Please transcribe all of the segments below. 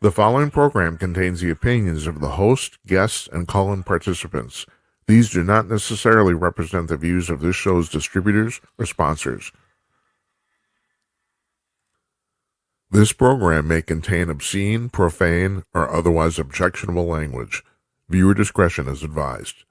The following program contains the opinions of the host, guests, and call-in participants. These do not necessarily represent the views of this show's distributors or sponsors. This program may contain obscene, profane, or otherwise objectionable language. Viewer discretion is advised.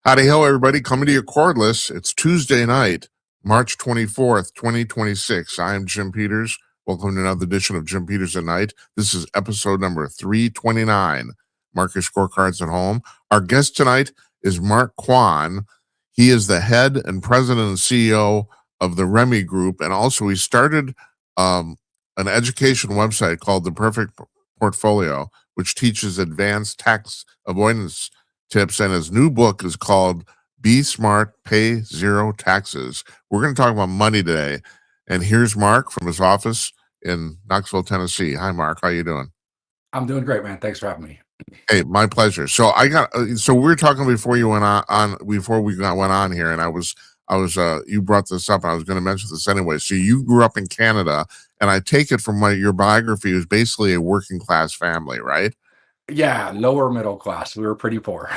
Howdy ho, everybody. Coming to you cordless. It's Tuesday night, March 24th, 2026. I am Jim Peters. Welcome to another edition of Jim Peters at Night. This is episode number 329. Mark your scorecards at home. Our guest tonight is Mark Quann. He is the head and president and CEO of the Ranier Group, and also he started an education website called The Perfect Portfolio, which teaches advanced tax avoidance tips, and his new book is called Be Smart, Pay Zero Taxes. We're going to talk about money today, and here's Mark from his office in Knoxville, Tennessee. Hi, Mark. How you doing? I'm doing great, man. Thanks for having me. Hey, my pleasure. So we were talking before you went went on here, and I was you brought this up, and I was going to mention this anyway. So you grew up in Canada, and I take it from your biography, it was basically a working class family, right? Yeah, lower middle class. We were pretty poor.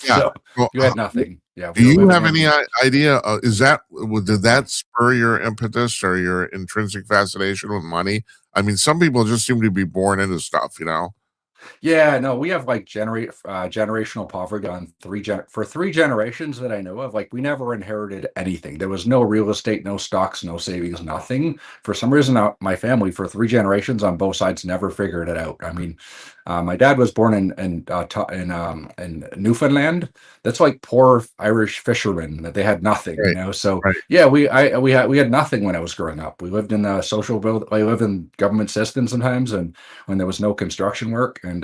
Yeah. So Well, you had nothing. Yeah. do We were you living have in, any idea? Did that spur your impetus or your intrinsic fascination with money? I mean, some people just seem to be born into stuff, you know? yeah, no, we have like generational poverty on for three generations that I know of. Like we never inherited anything. There was no real estate, no stocks, no savings, nothing. For some reason, my family for three generations on both sides never figured it out. I mean, my dad was born in Newfoundland. That's like poor Irish fishermen that they had nothing, Right, So right. yeah, we had nothing when I was growing up. We lived in a social build. I lived in government systems sometimes, and when there was no construction work, and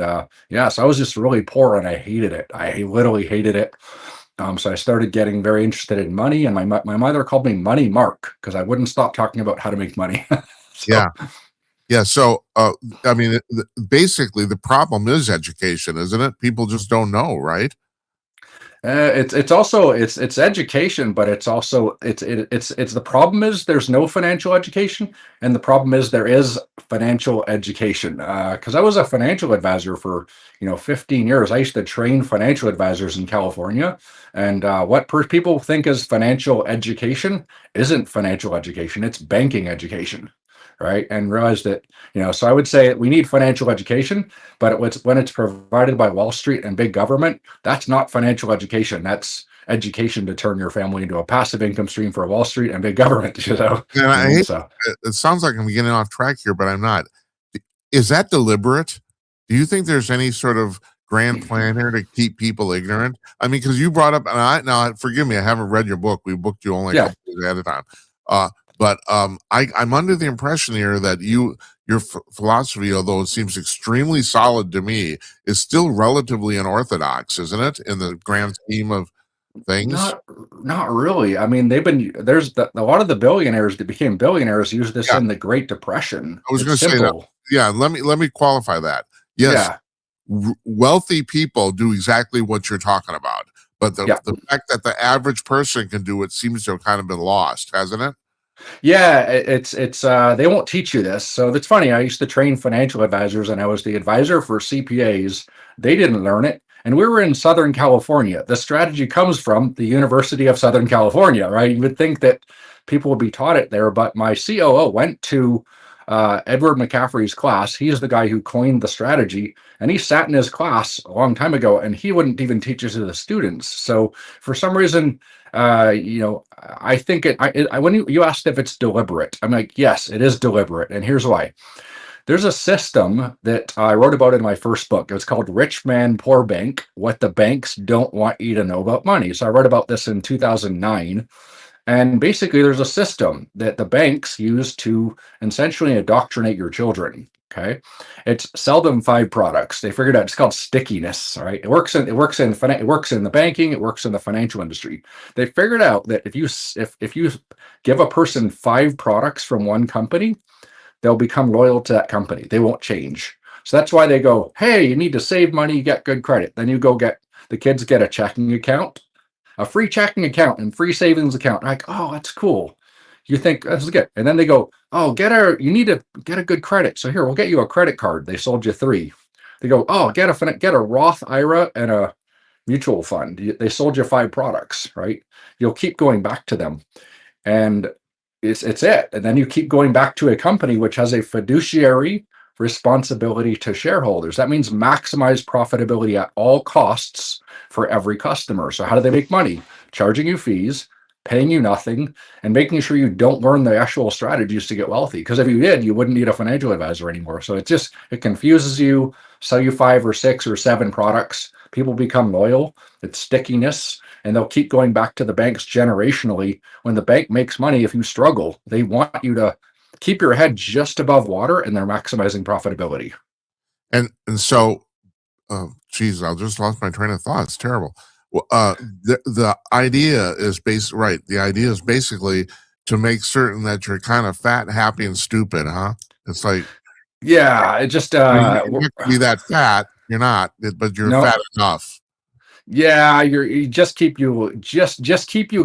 yeah, so I was just really poor, and I hated it. I literally hated it. So I started getting very interested in money, and my mother called me Money Mark because I wouldn't stop talking about how to make money. Yeah. So Yeah. So, I mean, basically, the problem is education, isn't it? People just don't know, right? it's also it's education, but it's also it's the problem is there's no financial education, and the problem is there is financial education. Because I was a financial advisor for 15 years. I used to train financial advisors in California, and what people think is financial education isn't financial education. It's banking education, right? And realize that So I would say we need financial education, but when it's provided by Wall Street and big government, that's not financial education. That's education to turn your family into a passive income stream for Wall Street and big government. And I I mean, hate so it sounds like I'm getting off track here, but I'm not. Is that deliberate? Do you think there's any sort of grand plan here to keep people ignorant? I mean, because you brought up, and now forgive me, I haven't read your book. We booked you only a yeah, couple days ahead of time. But I'm under the impression here that your philosophy, although it seems extremely solid to me, is still relatively unorthodox, isn't it? In the grand scheme of things. not not really. I mean, a lot of the billionaires that became billionaires used this Yeah, in the Great Depression. I was It's going to say that. simple. Yeah, let me qualify that. Yes, Yeah, wealthy people do exactly what you're talking about, but the yeah. the fact that the average person can do it seems to have kind of been lost, hasn't it? Yeah, it's they won't teach you this. So that's funny. I used to train financial advisors and I was the advisor for CPAs. They didn't learn it. And we were in Southern California. The strategy comes from the University of Southern California, right? You would think that people would be taught it there, but my COO went to Edward McCaffrey's class. He's the guy who coined the strategy, and he sat in his class a long time ago, and he wouldn't even teach it to the students. So for some reason, I think when you asked if it's deliberate, I'm like, yes, it is deliberate, and here's why. There's a system that I wrote about in my first book. It's called Rich Man, Poor Bank: What the Banks Don't Want You to Know About Money. So I wrote about this in 2009. And basically, there's a system that the banks use to essentially indoctrinate your children. Okay, it's sell them 5 products. They figured out it's called stickiness. All right, it works in the banking, it works in the financial industry. They figured out that if you give a person 5 products from one company, they'll become loyal to that company. They won't change. So that's why they go, hey, you need to save money, get good credit. Then you go get the kids get a checking account, a free checking account and free savings account. Like, oh, that's cool. You think that's good. And then they go, oh, you need to get a good credit. So here, we'll get you a credit card. They sold you 3. They go, oh, get a Roth IRA and a mutual fund. They sold you 5 products, right? You'll keep going back to them. And it's it. And then you keep going back to a company which has a fiduciary responsibility to shareholders. That means maximize profitability at all costs for every customer. So how do they make money? Charging you fees, paying you nothing, and making sure you don't learn the actual strategies to get wealthy. Because if you did, you wouldn't need a financial advisor anymore. So it confuses you, sell you 5 or 6 or 7 products. People become loyal. It's stickiness, and they'll keep going back to the banks generationally. When the bank makes money, if you struggle, they want you to keep your head just above water, and they're maximizing profitability. And so, geez, I just lost my train of thought. It's terrible. Well, the idea is right. The idea is basically to make certain that you're kind of fat, happy, and stupid, huh? It's like, Yeah, it just you're not gonna be that fat. You're not, but you're no. fat enough. Yeah, you just keep you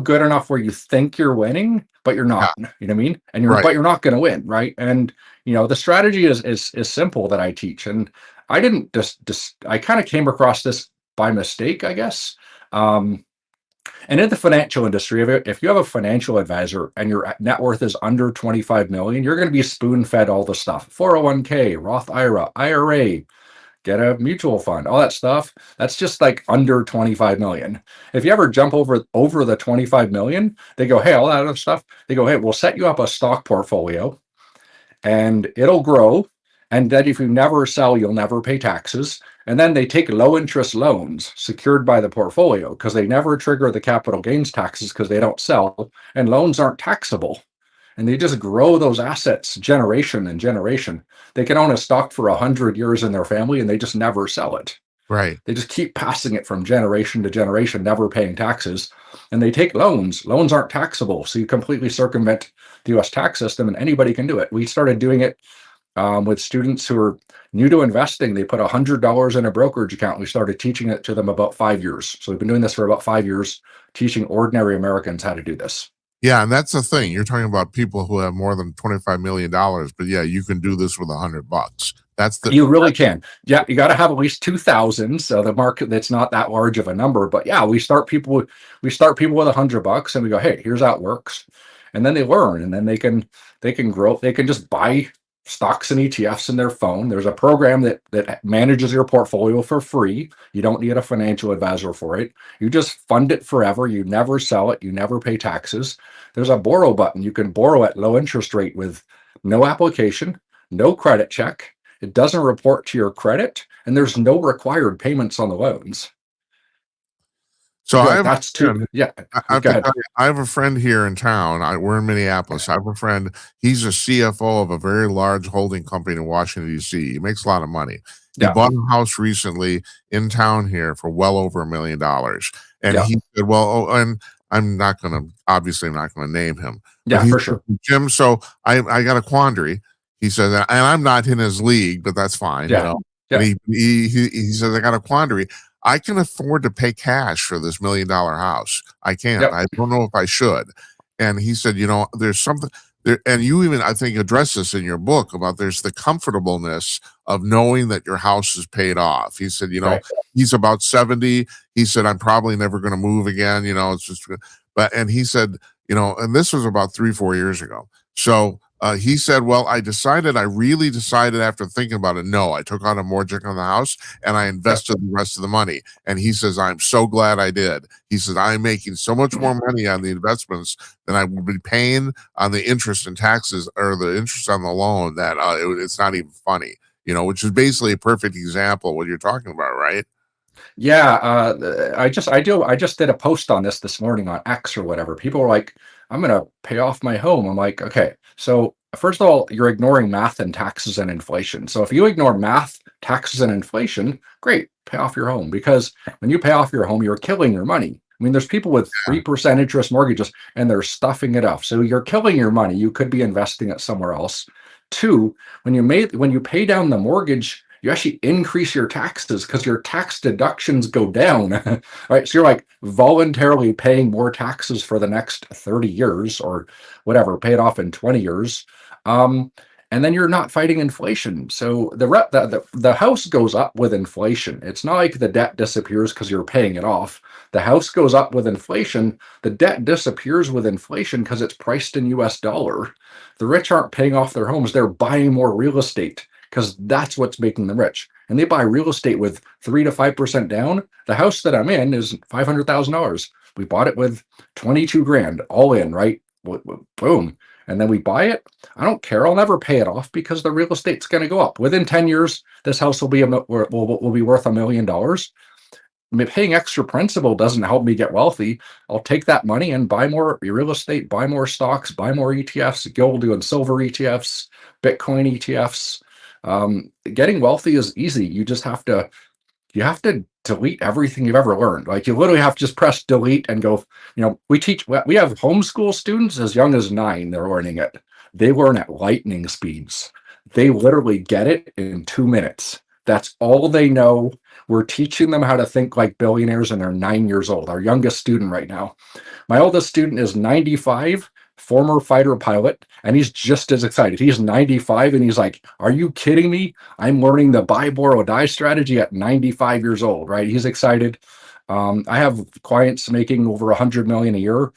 good enough where you think you're winning, but you're Yeah, not. You know what I mean? And right. you're not going to win, right? And the strategy is simple that I teach, and I didn't just I kind of came across this by mistake, I guess. Um, and in the financial industry, if you have a financial advisor and your net worth is under 25 million, you're going to be spoon fed all the stuff: 401k, Roth IRA, get a mutual fund, all that stuff. That's just like under 25 million. If you ever jump over the 25 million, they go, hey, all that other stuff. They go, hey, we'll set you up a stock portfolio and it'll grow. And then if you never sell, you'll never pay taxes. And then they take low interest loans secured by the portfolio because they never trigger the capital gains taxes because they don't sell, and loans aren't taxable. And they just grow those assets generation and generation. They can own a stock for 100 years in their family and they just never sell it. Right. They just keep passing it from generation to generation, never paying taxes. And they take loans. Loans aren't taxable. So you completely circumvent the US tax system, and anybody can do it. We started doing it with students who are new to investing. They put $100 in a brokerage account. We started teaching it to them about 5 years. So we've been doing this for about 5 years, teaching ordinary Americans how to do this. Yeah, and that's the thing. You're talking about people who have more than $25 million, but yeah, you can do this with $100. That's the You really can. Yeah, you got to have at least 2,000. So the market, that's not that large of a number, but yeah, we start people with $100 and we go, hey, here's how it works, and then they learn, and then they can grow. They can just buy stocks and ETFs in their phone. There's a program that manages your portfolio for free. You don't need a financial advisor for it. You just fund it forever. You never sell it. You never pay taxes. There's a borrow button. You can borrow at low interest rate with no application, no credit check. It doesn't report to your credit, and there's no required payments on the loans. so You're I like, have a that's too, friend. yeah. I have Go to ahead. tell you, I have a friend here in town. We're in Minneapolis. I have a friend. He's a CFO of a very large holding company in Washington, D.C. He makes a lot of money. He Yeah. bought a house recently in town here for well over $1 million. And Yeah. he said, well, and obviously I'm not going to name him, but Yeah, he for said, sure. Jim, so I got a quandary. He said, and I'm not in his league, but that's fine, Yeah. And Yeah. he says, I got a quandary. I can afford to pay cash for this $1 million house. I can't. Yep. I don't know if I should. And he said, there's something there, and you even, I think, address this in your book about there's the comfortableness of knowing that your house is paid off. He said, Right. he's about 70. He said, I'm probably never going to move again. It's just, and he said, and this was about 3, 4 years ago. So he said, well, I really decided after thinking about it. No, I took out a mortgage on the house and I Yep. invested the rest of the money. And he says, I'm so glad I did. He says, I'm making so much more money on the investments than I would be paying on the interest and taxes or the interest on the loan that it's not even funny, which is basically a perfect example of what you're talking about, right? Yeah, I just did a post on this morning on X or whatever. People were like, "I'm gonna pay off my home." I'm like, "Okay, so first of all, you're ignoring math and taxes and inflation. So if you ignore math, taxes, and inflation, great, pay off your home. Because when you pay off your home, you're killing your money. I mean, there's people with 3% interest mortgages and they're stuffing it up. So you're killing your money. You could be investing it somewhere else. Two, when you pay down the mortgage, you actually increase your taxes because your tax deductions go down. Right. So you're like voluntarily paying more taxes for the next 30 years or whatever, pay it off in 20 years. Um, and then you're not fighting inflation. So the house goes up with inflation. It's not like the debt disappears because you're paying it off. The house goes up with inflation. The debt disappears with inflation because it's priced in US dollar. The rich aren't paying off their homes, they're buying more real estate because that's what's making them rich. And they buy real estate with 3 to 5% down. The house that I'm in is $500,000. We bought it with 22 grand all in, right? Boom. And then we buy it. I don't care. I'll never pay it off because the real estate's going to go up. Within 10 years, this house will be will be worth $1 million. I mean, paying extra principal doesn't help me get wealthy. I'll take that money and buy more real estate, buy more stocks, buy more ETFs, gold and silver ETFs, Bitcoin ETFs. Getting wealthy is easy. You have to delete everything you've ever learned. Like you literally have to just press delete and go, we have homeschool students as young as 9, they're learning it. They learn at lightning speeds. They literally get it in 2 minutes. That's all they know. We're teaching them how to think like billionaires and they're 9 years old. Our youngest student right now. My oldest student is 95, former fighter pilot, and he's just as excited. He's 95 and he's like, are you kidding me? I'm learning the buy, borrow, die strategy at 95 years old, right? He's excited. I have clients making over 100 million a year.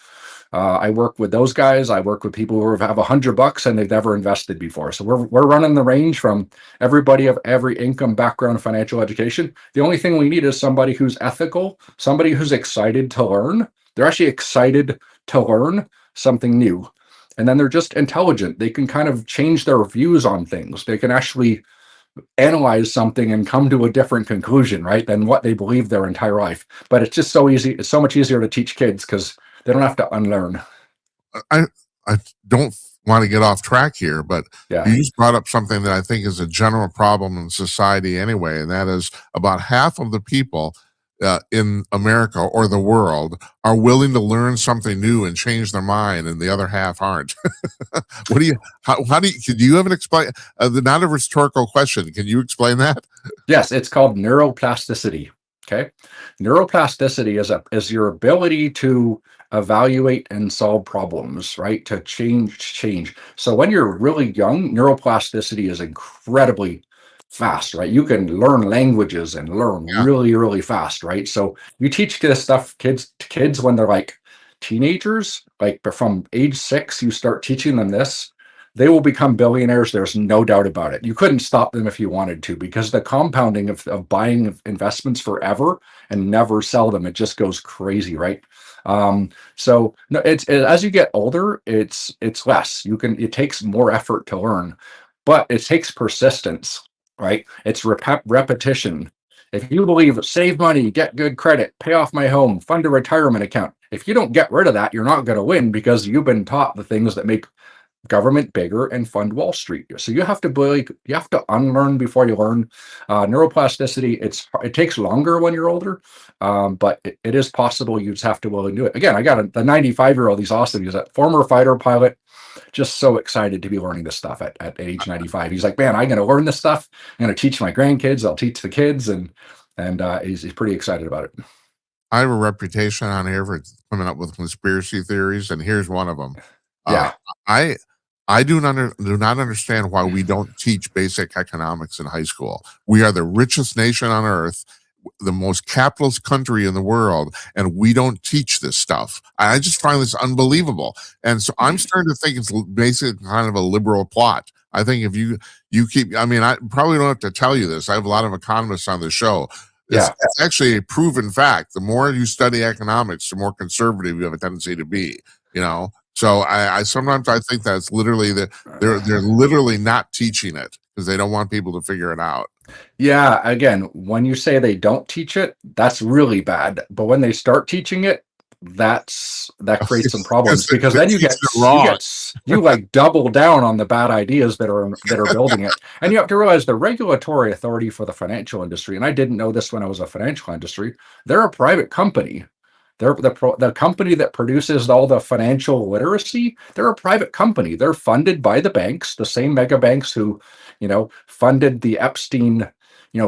I work with those guys. I work with people who have $100 and they've never invested before. So we're running the range from everybody of every income, background, financial education. The only thing we need is somebody who's ethical, somebody who's excited to learn. They're actually excited to learn something new. And then they're just intelligent. They can kind of change their views on things. They can actually analyze something and come to a different conclusion, right, than what they believe their entire life. But it's just so easy. It's so much easier to teach kids because they don't have to unlearn. I I don't want to get off track here, but Yeah. you just brought up something that I think is a general problem in society anyway, and that is about half of the people in America or the world are willing to learn something new and change their mind, and the other half aren't. What do you? How do you? Can you have an explain? Not a rhetorical question. Can you explain that? Yes, it's called neuroplasticity. Okay. Neuroplasticity is your ability to evaluate and solve problems, right? To change. So when you're really young, neuroplasticity is incredibly fast, right? You can learn languages and learn Yeah, really, really fast, right? So you teach this stuff kids when they're like teenagers, like from age 6, you start teaching them this, they will become billionaires. There's no doubt about it. You couldn't stop them if you wanted to, because the compounding of buying investments forever and never sell them, it just goes crazy, right? So no, as you get older, it's less. It takes more effort to learn, but it takes persistence, right? It's repetition. If you believe save money, get good credit, pay off my home, fund a retirement account, if you don't get rid of that, you're not going to win because you've been taught the things that make government bigger and fund Wall Street. So you have to unlearn before you learn. Neuroplasticity, it takes longer when you're older, but it is possible. You just have to willing to do it. Again, I got the 95-year-old. He's awesome. He's a former fighter pilot. Just so excited to be learning this stuff at age 95. He's like, man, I'm going to learn this stuff. I'm going to teach my grandkids. I'll teach the kids, and he's pretty excited about it. I have a reputation on here for coming up with conspiracy theories, and here's one of them. Uh, Yeah, I do not understand why we don't teach basic economics in high school. We are the richest nation on earth, the most capitalist country in the world, and we don't teach this stuff. I just find this unbelievable. And so I'm starting to think it's basically kind of a liberal plot. I think if you keep, I mean, I probably don't have to tell you this. I have a lot of economists on the show. yeah. It's actually a proven fact. The more you study economics, the more conservative you have a tendency to be. You know, so I sometimes I think that's literally they're literally not teaching it because they don't want people to figure it out. Yeah, again, when you say they don't teach it, that's really bad. But when they start teaching it, that creates some problems, because It then you teaches get it wrong. you like double down on the bad ideas that are building it. And you have to realize the regulatory authority for the financial industry, and I didn't know this when I was a financial industry, they're a private company. They're the company that produces all the financial literacy. They're a private company. They're funded by the banks, the same mega banks who, funded the Epstein,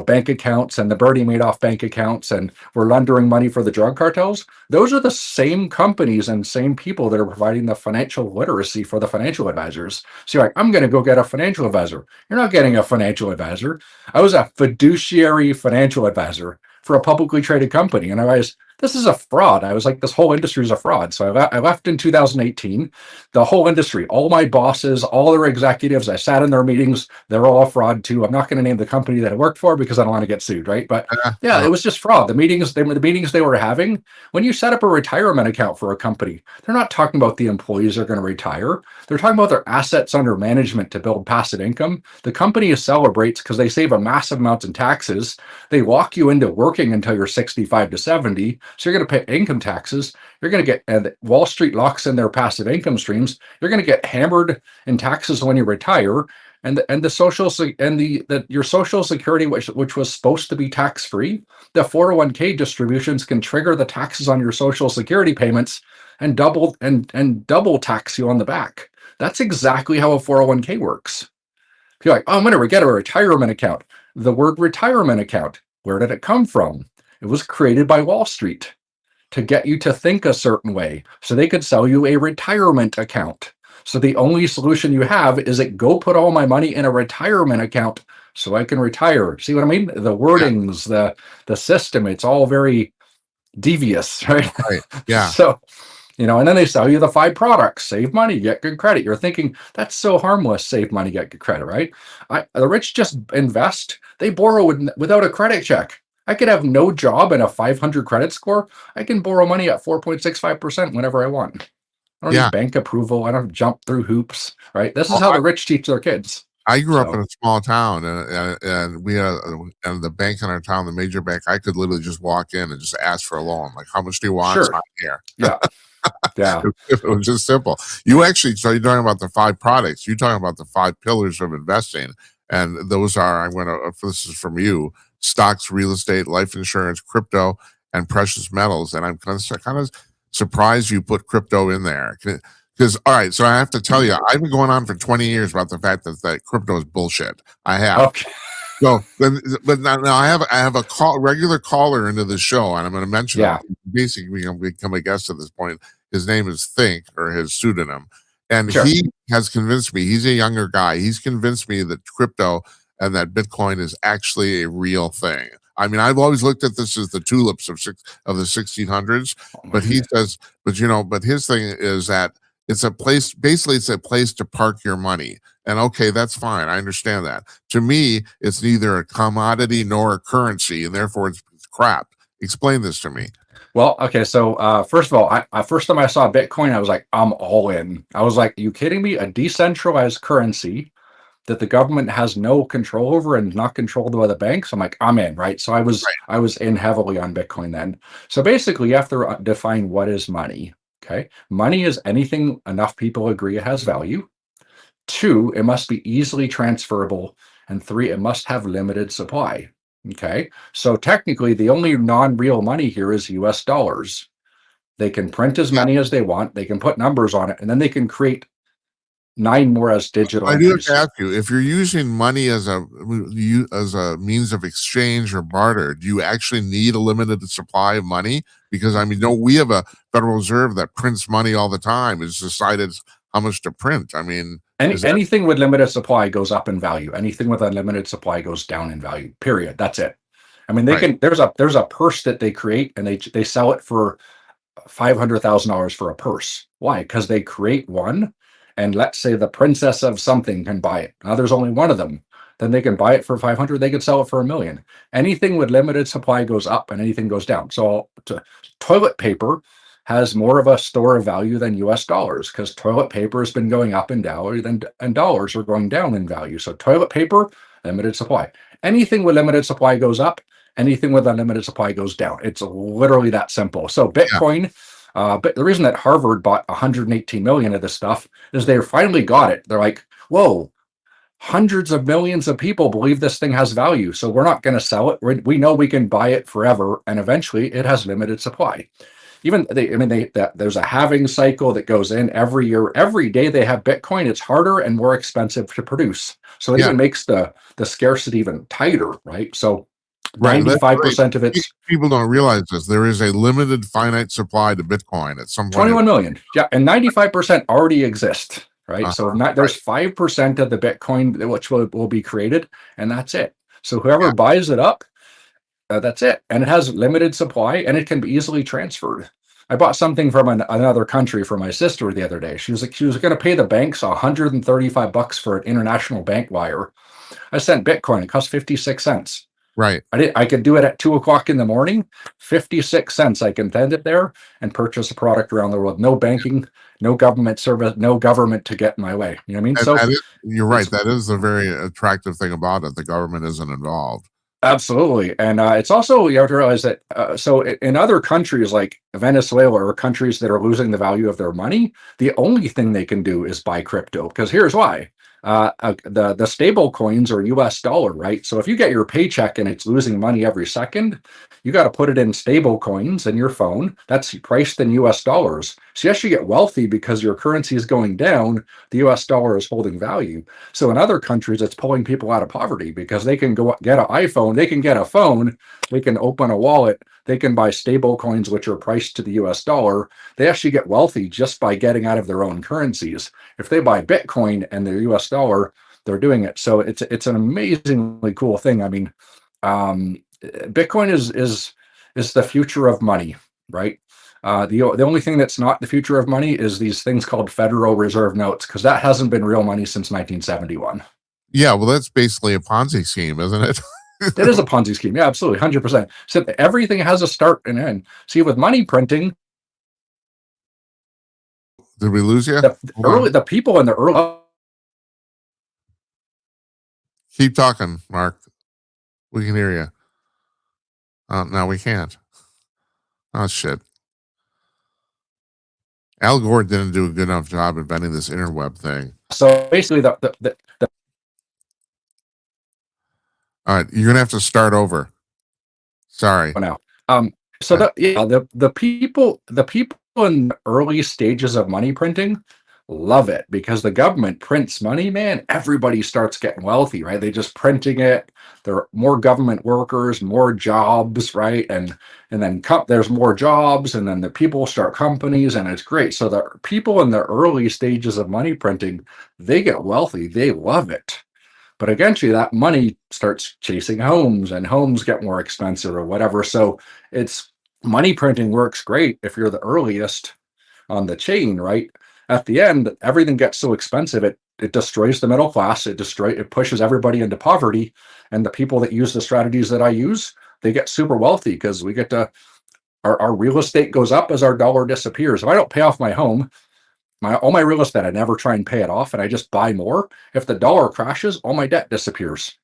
bank accounts and the Bernie Madoff bank accounts and were laundering money for the drug cartels. Those are the same companies and same people that are providing the financial literacy for the financial advisors. So you're like, I'm going to go get a financial advisor. You're not getting a financial advisor. I was a fiduciary financial advisor for a publicly traded company. And I was, this is a fraud. I was like, this whole industry is a fraud. So I left in 2018. The whole industry, all my bosses, all their executives, I sat in their meetings. They're all a fraud too. I'm not going to name the company that I worked for because I don't want to get sued, right? But yeah, Uh, it was just fraud. The meetings they were having. When you set up a retirement account for a company, they're not talking about the employees are going to retire. They're talking about their assets under management to build passive income. The company celebrates because they save a massive amount in taxes. They lock you into working until you're 65 to 70. So you're going to pay income taxes. You're going to get, and Wall Street locks in their passive income streams. You're going to get hammered in taxes when you retire. And the social and the your social security, which was supposed to be tax free, the 401k distributions can trigger the taxes on your social security payments and double tax you on the back. That's exactly how a 401k works. You're like, oh, I'm going to get a retirement account. The word retirement account, where did it come from? It was created by Wall Street to get you to think a certain way so they could sell you a retirement account. So the only solution you have is that go put all my money in a retirement account so I can retire. See what I mean? The yeah, wordings, the system, it's all very devious, right? right. Yeah, So, and then they sell you the 5 products: save money, get good credit. You're thinking that's so harmless. Save money, get good credit, right? The rich just invest. They borrow without a credit check. I could have no job and a 500 credit score. I can borrow money at 4.65% whenever I want. I don't yeah. need bank approval. I don't jump through hoops, right? This is Oh, how the rich teach their kids. I grew up in So, a small town, and we had and the bank in our town, the major bank. I could literally just walk in and just ask for a loan. Like, how much do you want? sure. Sign here. Yeah. Yeah. It was just simple. You actually, so you're talking about the 5 products. You're talking about the 5 pillars of investing, and those are. I'm going to. This is from you: stocks, real estate, life insurance, crypto, and precious metals. And I'm kind of surprised you put crypto in there. Because all right, so I have to tell you, I've been going on for 20 years about the fact that crypto is bullshit. I have. Okay. So, but now I have a regular caller into the show, and I'm going to mention him. Yeah. Basically, become a guest at this point. His name is Think, or his pseudonym, and Sure. he has convinced me. He's a younger guy. He's convinced me that crypto and that Bitcoin is actually a real thing. I mean, I've always looked at this as the tulips of the 1600s, Oh my but he goodness. says, but his thing is that it's a place. Basically, it's a place to park your money. And okay, that's fine. I understand that. To me, it's neither a commodity nor a currency, and therefore it's crap. Explain this to me. Well, okay. So, first of all, first time I saw Bitcoin, I was like, I'm all in. I was like, you kidding me? A decentralized currency that the government has no control over and not controlled by the banks. I'm like, I'm in, right? So I was in heavily on Bitcoin then. So basically, you have to define what is money. Okay, money is anything enough people agree it has value. 2, it must be easily transferable. And 3, it must have limited supply. Okay. So technically, the only non-real money here is US dollars. They can print as Yeah, many as they want. They can put numbers on it, and then they can create 9 more as digital I do have to entries. ask you if you're using money as a means of exchange or barter. Do you actually need a limited supply of money? Because I mean, no, we have a Federal Reserve that prints money all the time. It's decided how much to print. I mean, is that Anything with limited supply goes up in value. Anything with unlimited supply goes down in value. Period. That's it. I mean, they right? can. There's a purse that they create, and they sell it for $500,000 for a purse. Why? Because they create one, and let's say the princess of something can buy it. Now there's only one of them. Then they can buy it for 500. They could sell it for 1 million. Anything with limited supply goes up, and anything goes down. So toilet paper has more of a store of value than US dollars because toilet paper has been going up in value and dollars are going down in value. So toilet paper, limited supply. Anything with limited supply goes up. Anything with unlimited supply goes down. It's literally that simple. So Yeah, Bitcoin, But the reason that Harvard bought 118 million of this stuff is they finally got it. They're like, whoa, hundreds of millions of people believe this thing has value, so we're not going to sell it. We know we can buy it forever, and eventually it has limited supply. Even there's a halving cycle that goes in every year. Every day they have Bitcoin, it's harder and more expensive to produce. So it Yeah, even makes the scarcity even tighter, right? So right. That's right. 95% of it's People don't realize this. There is a limited finite supply to Bitcoin at some point. 21 million. Yeah, and 95% already exist, right? So Uh-huh, not, right. there's 5% of the Bitcoin which will be created, and that's it. So whoever Yeah. buys it up, that's it. And it has limited supply and it can be easily transferred. I bought something from another country for my sister the other day. She was going to pay the banks $135 for an international bank wire. I sent Bitcoin. It cost 56 cents. Right. I could do it at 2 o'clock in the morning, 56 cents. I can send it there and purchase a product around the world. No banking, no government service, no government to get in my way. You know what I mean? And So that is, you're right. it's That is the very attractive thing about it. The government isn't involved. absolutely. And it's also, you have to realize that, in other countries like Venezuela or countries that are losing the value of their money, the only thing they can do is buy crypto. Because here's why. The stable coins are US dollar, right? So if you get your paycheck and it's losing money every second, you got to put it in stable coins in your phone. That's priced in US dollars. So yes, you get wealthy because your currency is going down. The US dollar is holding value. So in other countries, it's pulling people out of poverty because they can go get an iPhone, they can get a phone, they can open a wallet, they can buy stable coins, which are priced to the US dollar. They actually get wealthy just by getting out of their own currencies. If they buy Bitcoin and the US dollar, they're doing it. So it's an amazingly cool thing. I mean, Bitcoin is the future of money, right? The only thing that's not the future of money is these things called Federal Reserve notes, because that hasn't been real money since 1971. Yeah. Well, that's basically a Ponzi scheme, isn't it? It is a Ponzi scheme. Yeah, absolutely. 100%. So everything has a start and end. See, with money printing, Did we lose you? Hold on. the people in the early Keep talking, Mark. We can hear you. No, we can't. Oh, shit. Al Gore didn't do a good enough job inventing this interweb thing. so basically the All right. You're going to have to start over. Sorry. now. So the people in the early stages of money printing love it because the government prints money, man. Everybody starts getting wealthy, right? They just printing it. There are more government workers, more jobs, right? And then there's more jobs, and then the people start companies, and it's great. So the people in the early stages of money printing, they get wealthy. They love it. But eventually that money starts chasing homes and homes get more expensive or whatever. So it's money printing works great if you're the earliest on the chain, right? At the end, everything gets so expensive it destroys the middle class. It pushes everybody into poverty. And the people that use the strategies that I use, they get super wealthy because we get to our real estate goes up as our dollar disappears. If I don't pay off my home, all my real estate, I never try and pay it off, and I just buy more. If the dollar crashes, all my debt disappears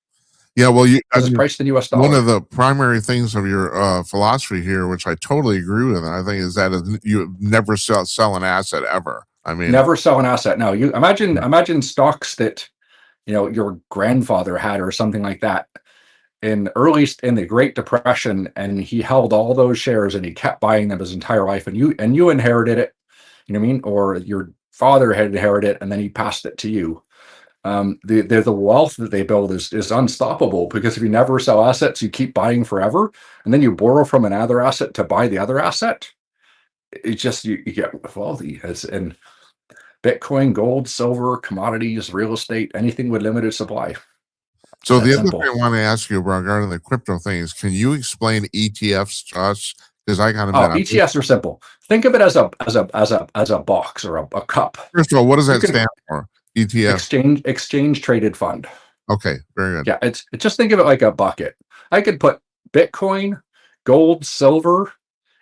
Yeah. Well, I because it's mean, priced in U.S. one dollar. of the primary things of your philosophy here, which I totally agree with, and I think is that you never sell an asset ever. I mean, Never sell an asset. No, you imagine stocks that your grandfather had or something like that in the Great Depression, and he held all those shares and he kept buying them his entire life, and you inherited it. You know what I mean? Or your father had inherited it and then he passed it to you. The wealth that they build is unstoppable because if you never sell assets, you keep buying forever, and then you borrow from another asset to buy the other asset. It's just you get wealthy. As in Bitcoin, gold, silver, commodities, real estate, anything with limited supply. It's so that the other thing simple. I want to ask you about regarding the crypto thing is, can you explain ETFs to us? Because I kind of Oh, been. ETFs are simple. Think of it as a box or a cup. First of all, what does You that can stand for? ETF. exchange traded fund. Okay, very good. Yeah, it's just think of it like a bucket. I could put Bitcoin, gold, silver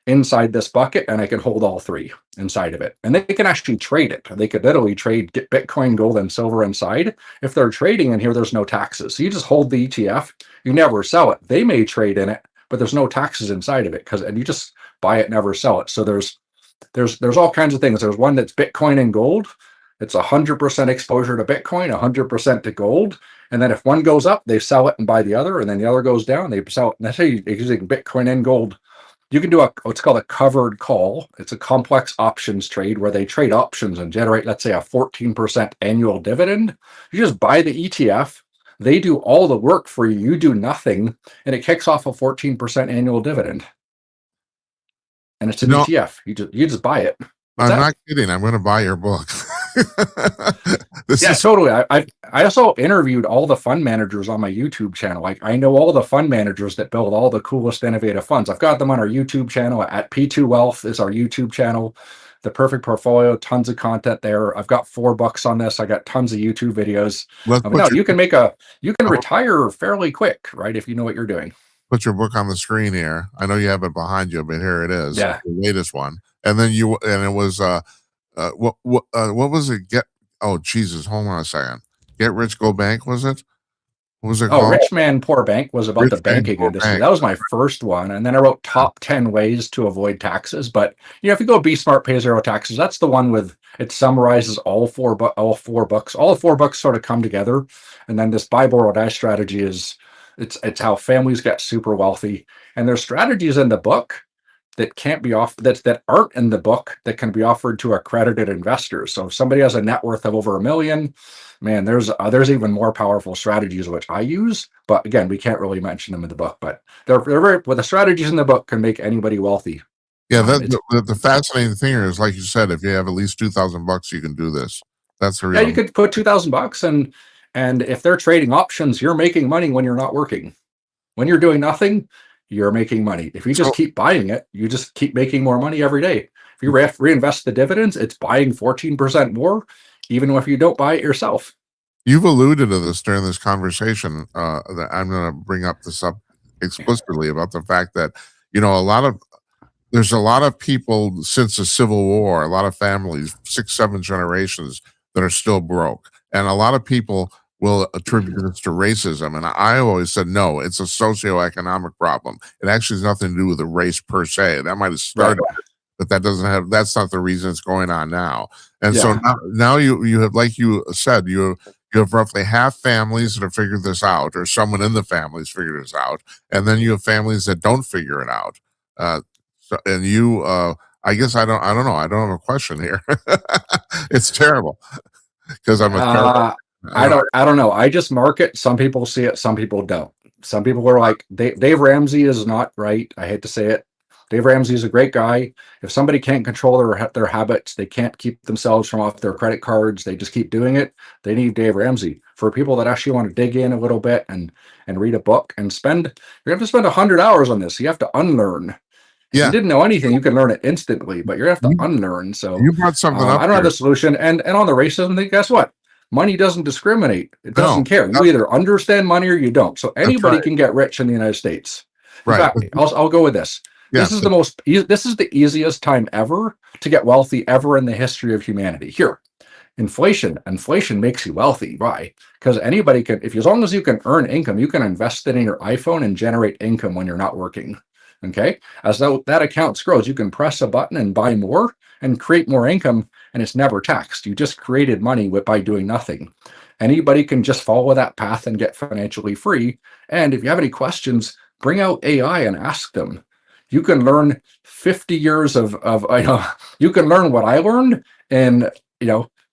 inside this bucket, and I can hold all three inside of it. And they can actually trade it. They could literally get Bitcoin, gold, and silver inside. If they're trading in here, there's no taxes. So you just hold the ETF. You never sell it. They may trade in it, but there's no taxes inside of it and you just buy it, never sell it. So there's There's all kinds of things. There's one that's Bitcoin and gold. It's 100% exposure to Bitcoin, 100% to gold. And then if one goes up, they sell it and buy the other, and then the other goes down, they sell it. And that's how you using Bitcoin and gold. You can do what's called a covered call. It's a complex options trade where they trade options and generate, let's say, a 14% annual dividend. You just buy the ETF. They do all the work for you. You do nothing, and it kicks off a 14% annual dividend. And it's You an know, ETF. You just buy it. What's I'm that? not kidding. I'm going to buy your book. This Yeah, is totally. I also interviewed all the fund managers on my YouTube channel. Like I know all the fund managers that build all the coolest innovative funds. I've got them on our YouTube channel. At P2 Wealth is our YouTube channel. The Perfect Portfolio, tons of content there. I've got 4 books on this. I got tons of YouTube videos. let's But put no, your you can retire fairly quick, right? If you know what you're doing. put your book on the screen here. I know you have it behind you, but here it is, Yeah. the latest one. And then it was what was it? Oh Jesus, hold on a second. Get Rich Go Bank, was it? What was it Oh, called? Rich Man, Poor Bank was about Rich the Man banking Poor industry. Bank. That was my first one. And then I wrote Top 10 Ways to Avoid Taxes. But if you go Be Smart, Pay Zero Taxes, that's the one with it summarizes all four books. All 4 books sort of come together. And then this buy, borrow, die strategy is it's how families get super wealthy. And there's strategies in the book that can't be off that aren't in the book that can be offered to accredited investors. So if somebody has a net worth of over $1 million, man, there's even more powerful strategies which I use. But again, we can't really mention them in the book. But they're very well, the strategies in the book can make anybody wealthy. Yeah, It's the fascinating thing is, like you said, if you have at least $2,000, you can do this. That's the Yeah, you real. could put $2,000 and if they're trading options, you're making money when you're not working. When you're doing nothing, you're making money. If you just So keep buying it, you just keep making more money every day. If you reinvest the dividends, it's buying 14% more, even if you don't buy it yourself. you've alluded to this during this conversation. That I'm going to bring up this up explicitly about the fact that there's a lot of people since the Civil War, a lot of families, 6, 7 generations that are still broke. And a lot of people will attribute this to racism. And I always said, no, it's a socioeconomic problem. It actually has nothing to do with the race per se. That might have Right. started, but that's not the reason it's going on now. And so Yeah. now you have, like you said, you have roughly half families that have figured this out, or someone in the families figured this out. And then you have families that don't figure it out. So, and I guess I don't know. I don't have a question here. It's terrible because I'm a terrible. I don't know. I just market. Some people see it, some people don't. Some people are like, Dave Ramsey is not right. I hate to say it. Dave Ramsey is a great guy. If somebody can't control their habits, they can't keep themselves from off their credit cards, they just keep doing it, they need Dave Ramsey. For people that actually want to dig in a little bit and read a book and you have to spend 100 hours on this. You have to unlearn. If you Yeah, didn't know anything, you can learn it instantly, but you have to you, unlearn. So you brought something up I don't have here. the solution. And on the racism thing, guess what? Money doesn't discriminate. It No, doesn't care. You either understand money or you don't. So that's anybody right. can get rich in the United States. In Right. fact, I'll go with this. Yeah. This is the easiest time ever to get wealthy ever in the history of humanity. Here, inflation makes you wealthy. Why? Because anybody can, if as long as you can earn income, you can invest it in your iPhone and generate income when you're not working. Okay, as though that account grows, you can press a button and buy more and create more income, and it's never taxed. You just created money by doing nothing. Anybody can just follow that path and get financially free. And if you have any questions, bring out AI and ask them. You can learn 50 years of you can learn what I learned in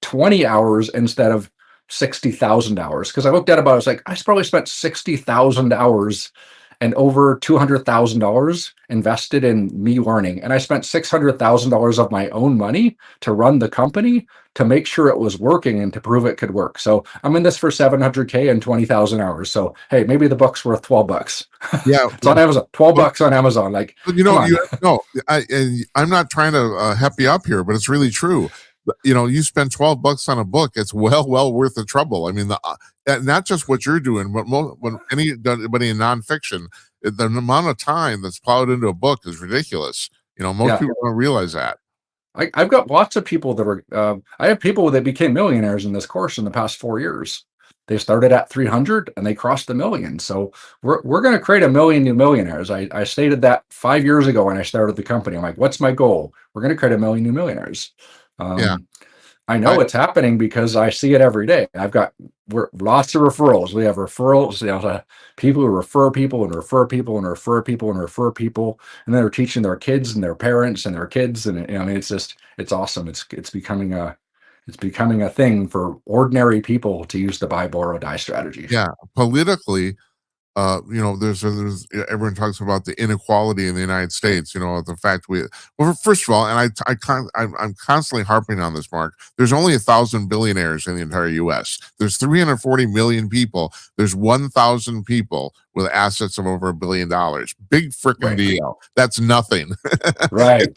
20 hours instead of 60,000 hours. Because I looked at it, I was like, I probably spent 60,000 hours and over $200,000 invested in me learning. And I spent $600,000 of my own money to run the company to make sure it was working and to prove it could work. So I'm in this for 700K and 20,000 hours. So, hey, maybe the book's worth $12. Yeah. It's on Amazon, $12 Well, on Amazon. Like, you come know, on. I'm not trying to hep you up here, but it's really true. You spend $12 on a book, it's well worth the trouble. I mean, not just what you're doing, but when anybody in nonfiction, the amount of time that's plowed into a book is ridiculous. Most people don't realize that. I've got lots of people that I have people that became millionaires in this course in the past 4 years. They started at 300 and they crossed the million. So we're going to create a million new millionaires. I stated that 5 years ago when I started the company. I'm like, what's my goal? We're going to create a million new millionaires. Yeah. I I know it's happening because I see it every day. We're lots of referrals. We have referrals, people who refer people and refer people and refer people and refer people, and then they're teaching their kids and their parents and their kids, and I mean, it's awesome. It's becoming a thing for ordinary people to use the buy, borrow, die strategy. yeah, politically, there's everyone talks about the inequality in the United States. The fact well, first of all, and I'm constantly harping on this, Mark. There's only 1,000 billionaires in the entire U.S. There's 340 million people. There's 1,000 people with assets of over $1 billion. Big freaking Right. deal. That's nothing. Right.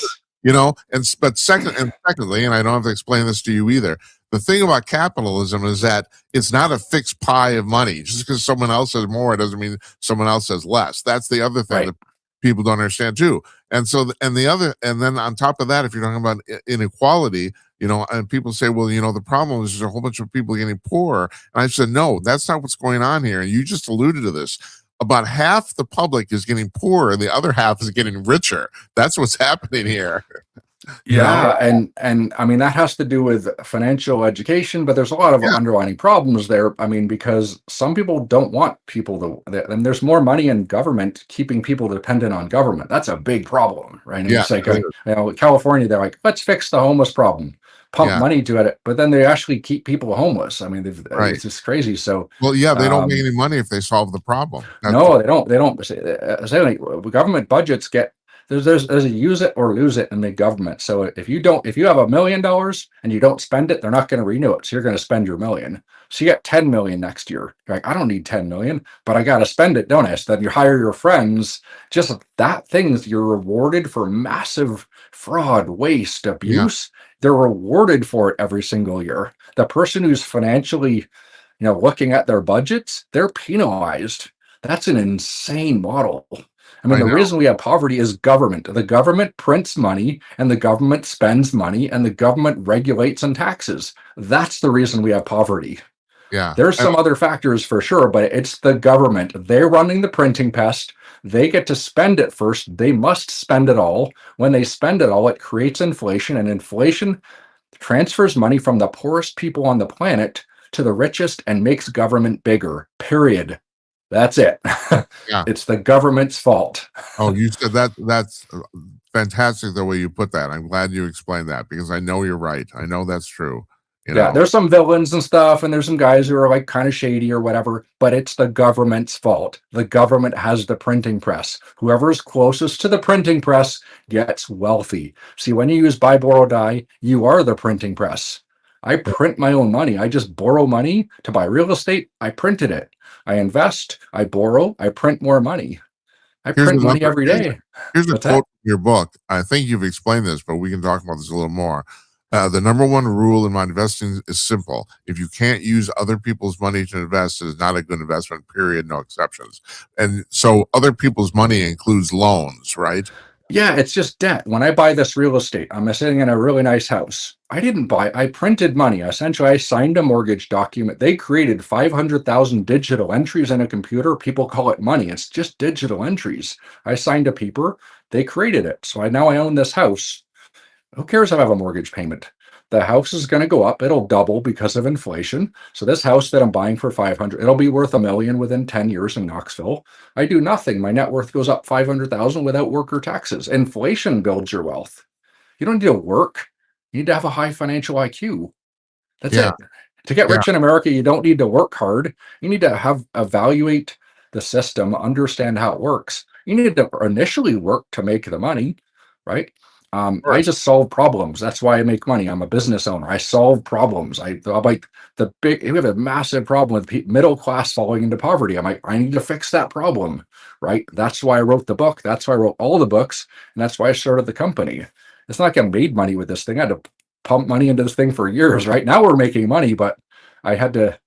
Secondly, and I don't have to explain this to you either. The thing about capitalism is that it's not a fixed pie of money. Just because someone else has more doesn't mean someone else has less. That's the other thing Right. that people don't understand too. And so, and then on top of that, if you're talking about inequality, and people say, well, the problem is there's a whole bunch of people getting poorer. And I said, no, that's not what's going on here. And you just alluded to this. About half the public is getting poorer, and the other half is getting richer. That's what's happening here. Yeah, and I mean that has to do with financial education, but there's a lot of Yeah, underlying problems there. I mean, because some people don't want people and there's more money in government keeping people dependent on government. That's a big problem, right? And yeah, it's like, it is. California, they're like, let's fix the homeless problem, pump Yeah, money to it, but then they actually keep people homeless. I mean, right. it's just crazy. So, Well, yeah, they don't make um, any money if they solve the problem. That's no, they don't. They don't. Government budgets get there's a use it or lose it in the government. So if you have $1 million and you don't spend it, they're not going to renew it. So you're going to spend your million. So you get 10 million next year. You're like, I don't need 10 million, but I got to spend it, don't I? So then you hire your friends. Just that things you're rewarded for massive fraud, waste, yeah, abuse. They're rewarded for it every single year. The person who's financially looking at their budgets, they're penalized. That's an insane model. I mean, I the know. reason we have poverty is government. The government prints money and the government spends money and the government regulates and taxes. That's the reason we have poverty. Yeah, There's some other factors for sure, but it's the government. They're running the printing press. They get to spend it first. They must spend it all. When they spend it all, it creates inflation, and inflation transfers money from the poorest people on the planet to the richest and makes government bigger. Period. That's it. yeah. It's the government's fault. Oh, you said that. That's fantastic the way you put that. I'm glad you explained that because I know you're right. I know that's true. You Yeah, know. there's some villains and stuff, and there's some guys who are like kind of shady or whatever, but it's the government's fault. The government has the printing press. Whoever's closest to the printing press gets wealthy. See, when you use buy, borrow, die, you are the printing press. I print my own money. I just borrow money to buy real estate. I printed it. I invest, I borrow, I print more money. I Here's print money another. every day. Here's a What's that? quote from your book. I think you've explained this, but we can talk about this a little more. The number one rule in my investing is simple. If you can't use other people's money to invest, it is not a good investment, period, no exceptions. And so other people's money includes loans, right? Yeah, it's just debt. When I buy this real estate, I'm sitting in a really nice house. I printed money. Essentially, I signed a mortgage document. They created 500,000 digital entries in a computer. People call it money. It's just digital entries. I signed a paper. They created it. So now I own this house. Who cares if I have a mortgage payment? The house is going to go up. It'll double because of inflation. So this house that I'm buying for 500, it'll be worth $1 million within 10 years in Knoxville. I do nothing. My net worth goes up 500,000 without work or taxes. Inflation builds your wealth. You don't need to work. You need to have a high financial IQ. That's Yeah, it. To get yeah, rich in America, you don't need to work hard. You need to evaluate the system, understand how it works. You need to initially work to make the money, right? of I course. just solve problems. That's why I make money. I'm a business owner. I solve problems. I'm like we have a massive problem with middle class falling into poverty. I'm like, I need to fix that problem, right? That's why I wrote the book. That's why I wrote all the books, and that's why I started the company. It's not like I made money with this thing. I had to pump money into this thing for years. Right now we're making money, but I had to,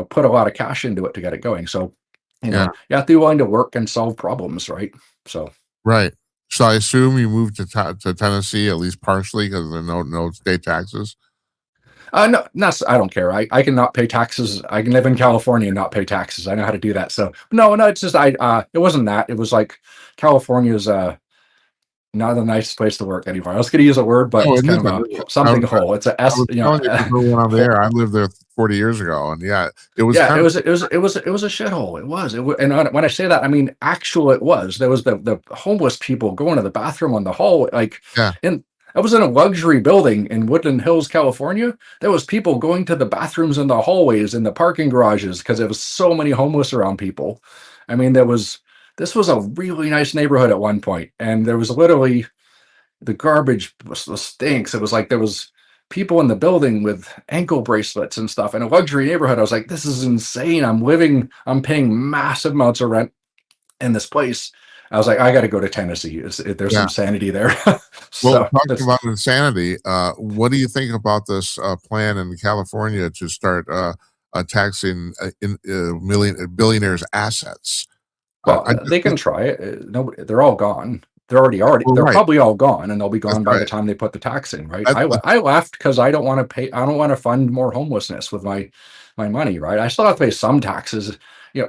put a lot of cash into it to get it going. So, Yeah, you have to be willing to work and solve problems, right? So, right. So I assume you moved to Tennessee at least partially because of the no state taxes. No, not. I don't care. I can not pay taxes. I can live in California and not pay taxes. I know how to do that. So no. It's just I. It wasn't that. It was like California's not the nicest place to work anymore. I was going to use a word, but No, it's it kind of isn't. a something hole. It's a I S. was telling you before we went on the Hole. air, I lived there 40 years ago, and yeah, it was Yeah, kind of it was a shithole. It was. And when I say that, I mean actual. It was. There was the homeless people going to the bathroom on the hall. Like, yeah, in I was in a luxury building in Woodland Hills, California. There was people going to the bathrooms in the hallways in the parking garages because there was so many homeless around people. I mean, there was. This was a really nice neighborhood at one point, and there was literally the garbage was stinks. It was like there was people in the building with ankle bracelets and stuff in a luxury neighborhood. I was like, this is insane. I'm paying massive amounts of rent in this place. I was like, I got to go to Tennessee. There's yeah. some sanity there. Well, So talking that's about insanity, what do you think about this plan in California to start taxing billionaires' assets? Well, I just they can think, try it. Nobody, they're all gone. well, They're right, probably all gone, and they'll be that's gone by right. the time they put the tax in, right? That's I left because I don't want to pay. I don't want to fund more homelessness with my money, right? I still have to pay some taxes.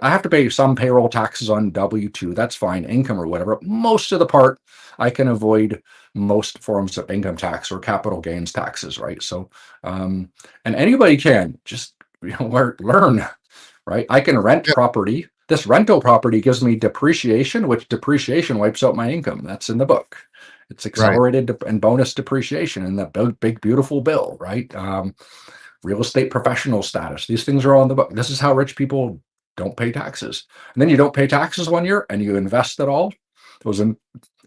I have to pay some payroll taxes on W-2. That's fine, income or whatever. Most of the part, I can avoid most forms of income tax or capital gains taxes, right? So, and anybody can just learn, right? I can rent yeah, property. This rental property gives me depreciation, which depreciation wipes out my income. That's in the book. It's right. accelerated and bonus depreciation in that big, beautiful bill, right? Real estate professional status. These things are all in the book. This is how rich people don't pay taxes. And then you don't pay taxes 1 year and you invest it all. Those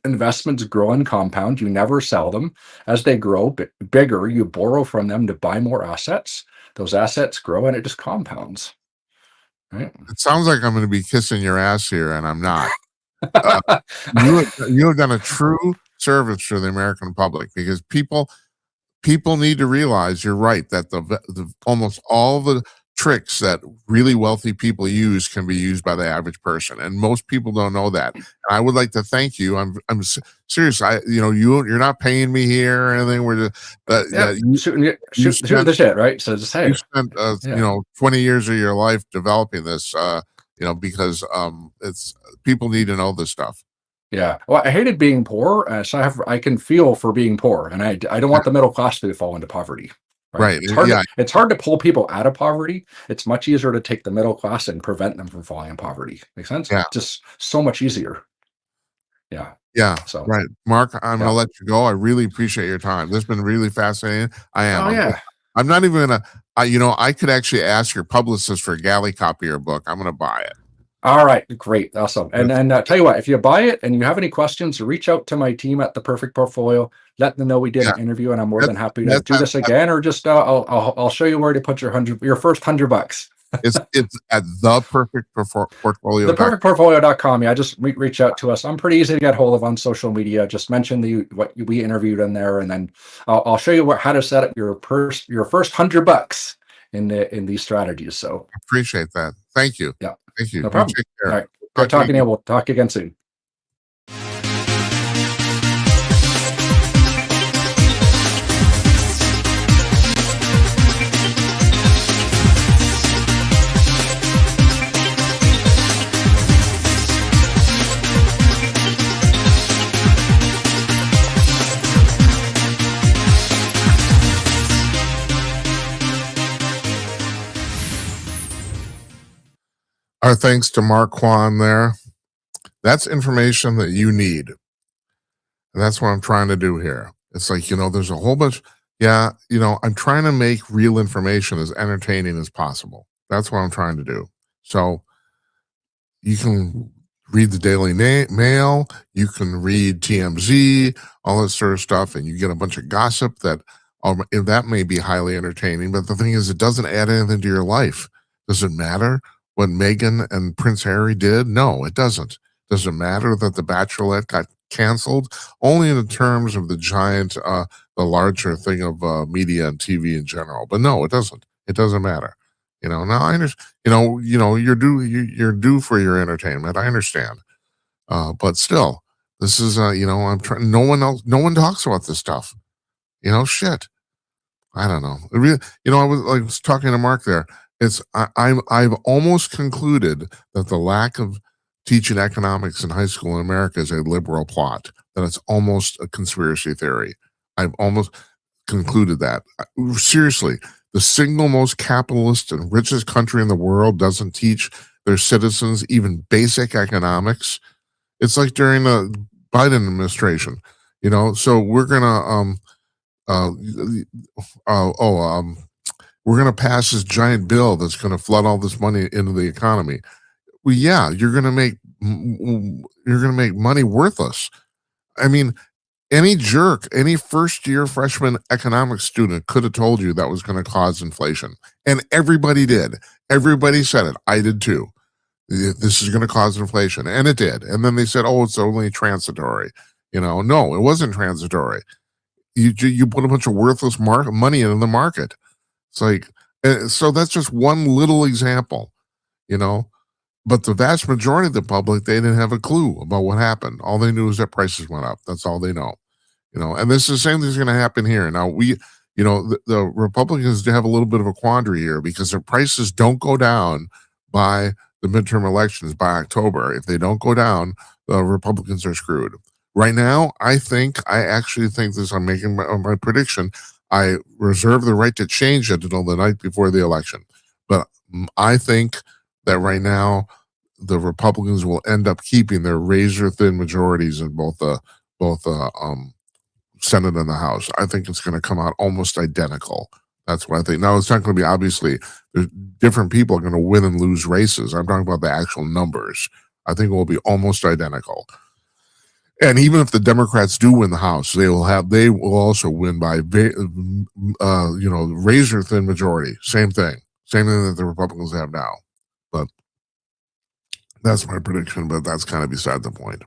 investments grow and compound. You never sell them. As they grow bigger, you borrow from them to buy more assets. Those assets grow and it just compounds, right? It sounds like I'm going to be kissing your ass here, and I'm not. Uh, you have done a true service for the American public because people need to realize you're right that the almost all the tricks that really wealthy people use can be used by the average person, and most people don't know that. And I would like to thank you. Serious. You're not paying me here or anything. We're just Yeah, that you shooting spent the shit, right? So just you hey, spent yeah, 20 years of your life developing this. Because it's people need to know this stuff. yeah. Well, I hated being poor, so I can feel for being poor, and I don't Yeah, want the middle class to fall into poverty, right? right. Yeah, It's hard to pull people out of poverty. It's much easier to take the middle class and prevent them from falling in poverty. Make sense? yeah. Just so much easier. Yeah. Yeah, So right. Mark, I'm gonna yeah. let you go. I really appreciate your time. This has been really fascinating. I am. Oh yeah. I'm not even gonna I could actually ask your publicist for a galley copy of your book. I'm gonna buy it. All right, great, awesome. And That's then tell you what, if you buy it and you have any questions, reach out to my team at the Perfect Portfolio. Let them know we did yeah, an interview, and I'm more that's than happy to that's do this again, or just I'll show you where to put your first $100. it's at theperfectportfolio.com. Theperfectportfolio.com. Yeah, just reach out to us. I'm pretty easy to get hold of on social media. Just mention what we interviewed in there, and then I'll show you how to set up your first $100 in these strategies. So Appreciate that. Thank you. yeah, Thank you. no You problem. take All care. right, good Talk to you talking to you. again. We'll talk again soon. Our thanks to Mark Quan there. That's information that you need. And that's what I'm trying to do here. It's like, there's a whole bunch. Yeah, I'm trying to make real information as entertaining as possible. That's what I'm trying to do. So you can read the Daily Mail, you can read TMZ, all that sort of stuff, and you get a bunch of gossip that may be highly entertaining. But the thing is, it doesn't add anything to your life. Does it matter what Meghan and Prince Harry did? No, it doesn't. Does it matter that The Bachelorette got canceled? Only in the terms of the larger thing of media and TV in general. But no, it doesn't. It doesn't matter. Now I understand. You're due for your entertainment. I understand. But still, this is I'm trying. No one talks about this stuff. Shit. I don't know. It really, I was talking to Mark there. I've almost concluded that the lack of teaching economics in high school in America is a liberal plot. That it's almost a conspiracy theory. I've almost concluded that. Seriously, the single most capitalist and richest country in the world doesn't teach their citizens even basic economics. It's like during the Biden administration, So we're gonna uh, uh oh we're gonna pass this giant bill that's gonna flood all this money into the economy. Well, yeah, you're gonna make money worthless. I mean, any jerk, any first year freshman economics student could have told you that was going to cause inflation. And everybody did. Everybody said it. I did too. This is going to cause inflation. And it did. And then they said, oh, it's only transitory. No, it wasn't transitory. You put a bunch of worthless money into the market. It's like, so that's just one little example, you know. But the vast majority of the public, they didn't have a clue about what happened. All they knew is that prices went up. That's all they know. And this is the same thing's going to happen here. Now the Republicans have a little bit of a quandary here because their prices don't go down by the midterm elections by October. If they don't go down, the Republicans are screwed. Right now, I actually think this. I'm making my prediction. I reserve the right to change it until the night before the election, but I think that right now the Republicans will end up keeping their razor thin majorities in both the Senate and the House. I think it's going to come out almost identical. That's what I think. Now, it's not going to be obviously, there's different people are going to win and lose races. I'm talking about the actual numbers. I think it will be almost identical. And even if the Democrats do win the House, they will also win by razor thin majority. Same thing that the Republicans have now. But that's my prediction. But that's kind of beside the point.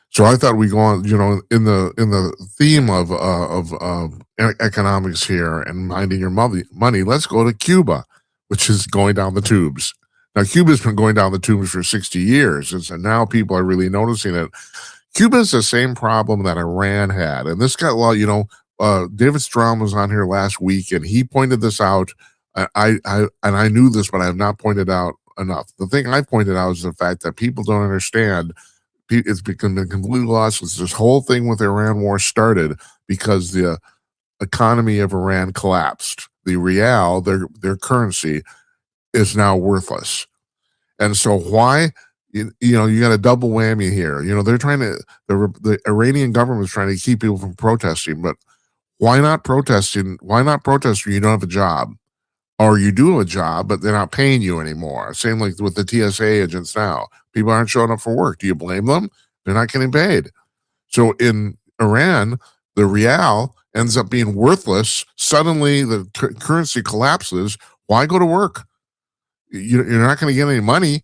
So I thought we go on, in the theme of economics here and minding your money. Let's go to Cuba, which is going down the tubes. Now, Cuba's been going down the tubes for 60 years, and now people are really noticing it. Cuba is the same problem that Iran had, and this got David Strom was on here last week, and he pointed this out. I knew this, but I have not pointed out enough. The thing I pointed out is the fact that people don't understand. It's become completely lost. This whole thing with Iran war started because the economy of Iran collapsed. The real, their currency, is now worthless. And so why? You got a double whammy here. They're trying to the Iranian government is trying to keep people from protesting, but why not protesting? Why not protest when you don't have a job? Or you do a job, but they're not paying you anymore. Same like with the TSA agents now. People aren't showing up for work. Do you blame them? They're not getting paid. So in Iran, the real ends up being worthless. Suddenly the currency collapses. Why go to work? You're not going to get any money.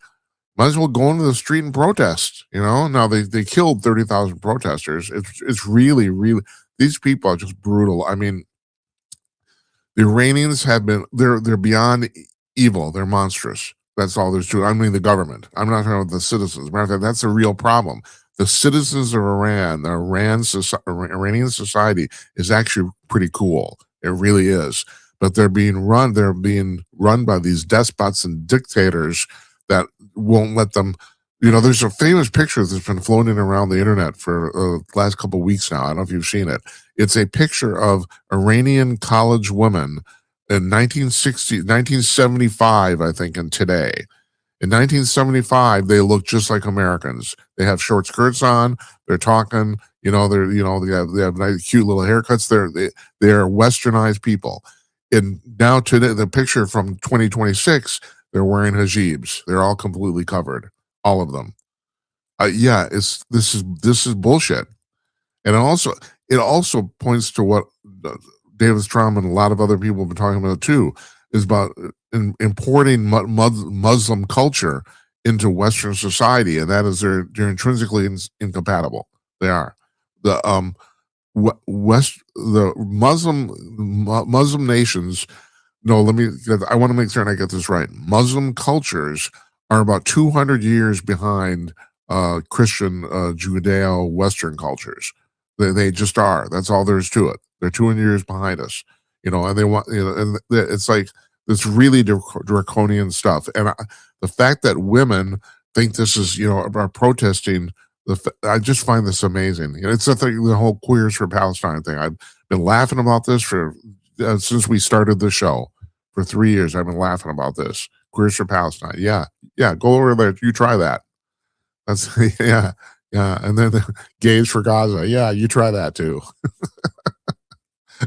Might as well go into the street and protest. Now they killed 30,000 protesters. It's really, really, these people are just brutal. I mean, the Iranians they're beyond evil. They're monstrous. That's all there's to it. I mean, the government. I'm not talking about the citizens. Matter of fact, that's a real problem. The citizens of Iran, the Iranian society is actually pretty cool. It really is. But they're being run by these despots and dictators that won't let them. There's a famous picture that's been floating around the internet for the last couple of weeks now. I don't know if you've seen it. It's a picture of Iranian college women in 1975, I think, and today. In 1975, they look just like Americans. They have short skirts on. They're talking. They have nice, cute little haircuts. They're westernized people. And now today, the picture from 2026, they're wearing hijabs. They're all completely covered. All of them. This is bullshit. And it also points to what David Strom and a lot of other people have been talking about too, is about importing Muslim culture into Western society, and that is they're intrinsically incompatible. They are the Muslim nations. No, I want to make sure I get this right. Muslim cultures are about 200 years behind Christian Judeo-Western cultures. They just are. That's all there is to it. They're 200 years behind us. and they want, and it's like this really draconian stuff. And the fact that women think this is, are protesting, I just find this amazing. It's the thing, the whole Queers for Palestine thing. I've been laughing about this for since we started the show. For 3 years, I've been laughing about this. Queers for Palestine. Yeah, yeah. Go over there. You try that. That's yeah, yeah. And then the gays for Gaza. Yeah, you try that too.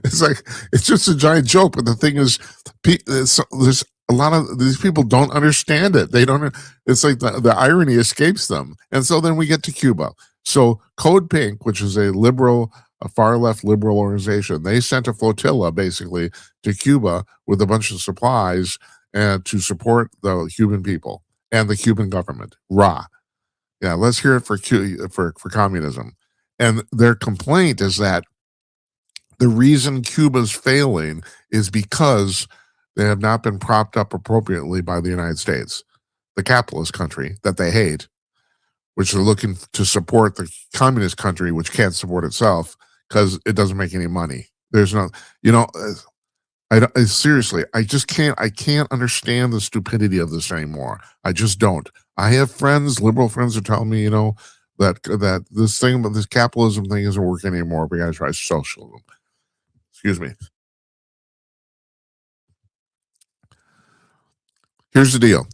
It's like it's just a giant joke. But the thing is, there's a lot of these people don't understand it. They don't. It's like the irony escapes them. And so then we get to Cuba. So Code Pink, which is a far left liberal organization, they sent a flotilla basically to Cuba with a bunch of supplies and to support the Cuban people and the Cuban government. Rah. Yeah, let's hear it for communism. And their complaint is that the reason Cuba's failing is because they have not been propped up appropriately by the United States, the capitalist country that they hate, which are looking to support the communist country, which can't support itself because it doesn't make any money. There's no, seriously, I can't understand the stupidity of this anymore. I just don't. I have friends, liberal friends, who tell me, that this capitalism thing isn't working anymore. We got to try socialism. Excuse me. Here's the deal.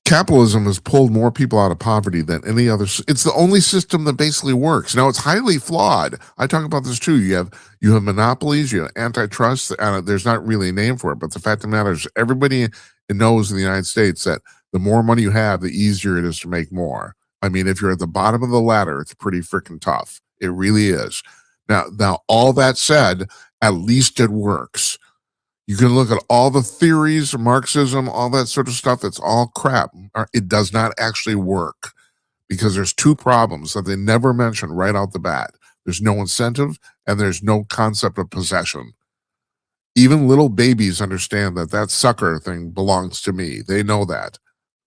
Capitalism has pulled more people out of poverty than any other. It's the only system that basically works. Now, it's highly flawed. I talk about this too. You have monopolies, you have antitrust. There's not really a name for it, but the fact of the matter is, everybody knows in the United States that the more money you have, the easier it is to make more. I mean, if you're at the bottom of the ladder, it's pretty freaking tough. It really is. Now, all that said, at least it works. You can look at all the theories, Marxism, all that sort of stuff. It's all crap. It does not actually work because there's two problems that they never mention right out the bat. There's no incentive and there's no concept of possession. Even little babies understand that sucker thing belongs to me. They know that.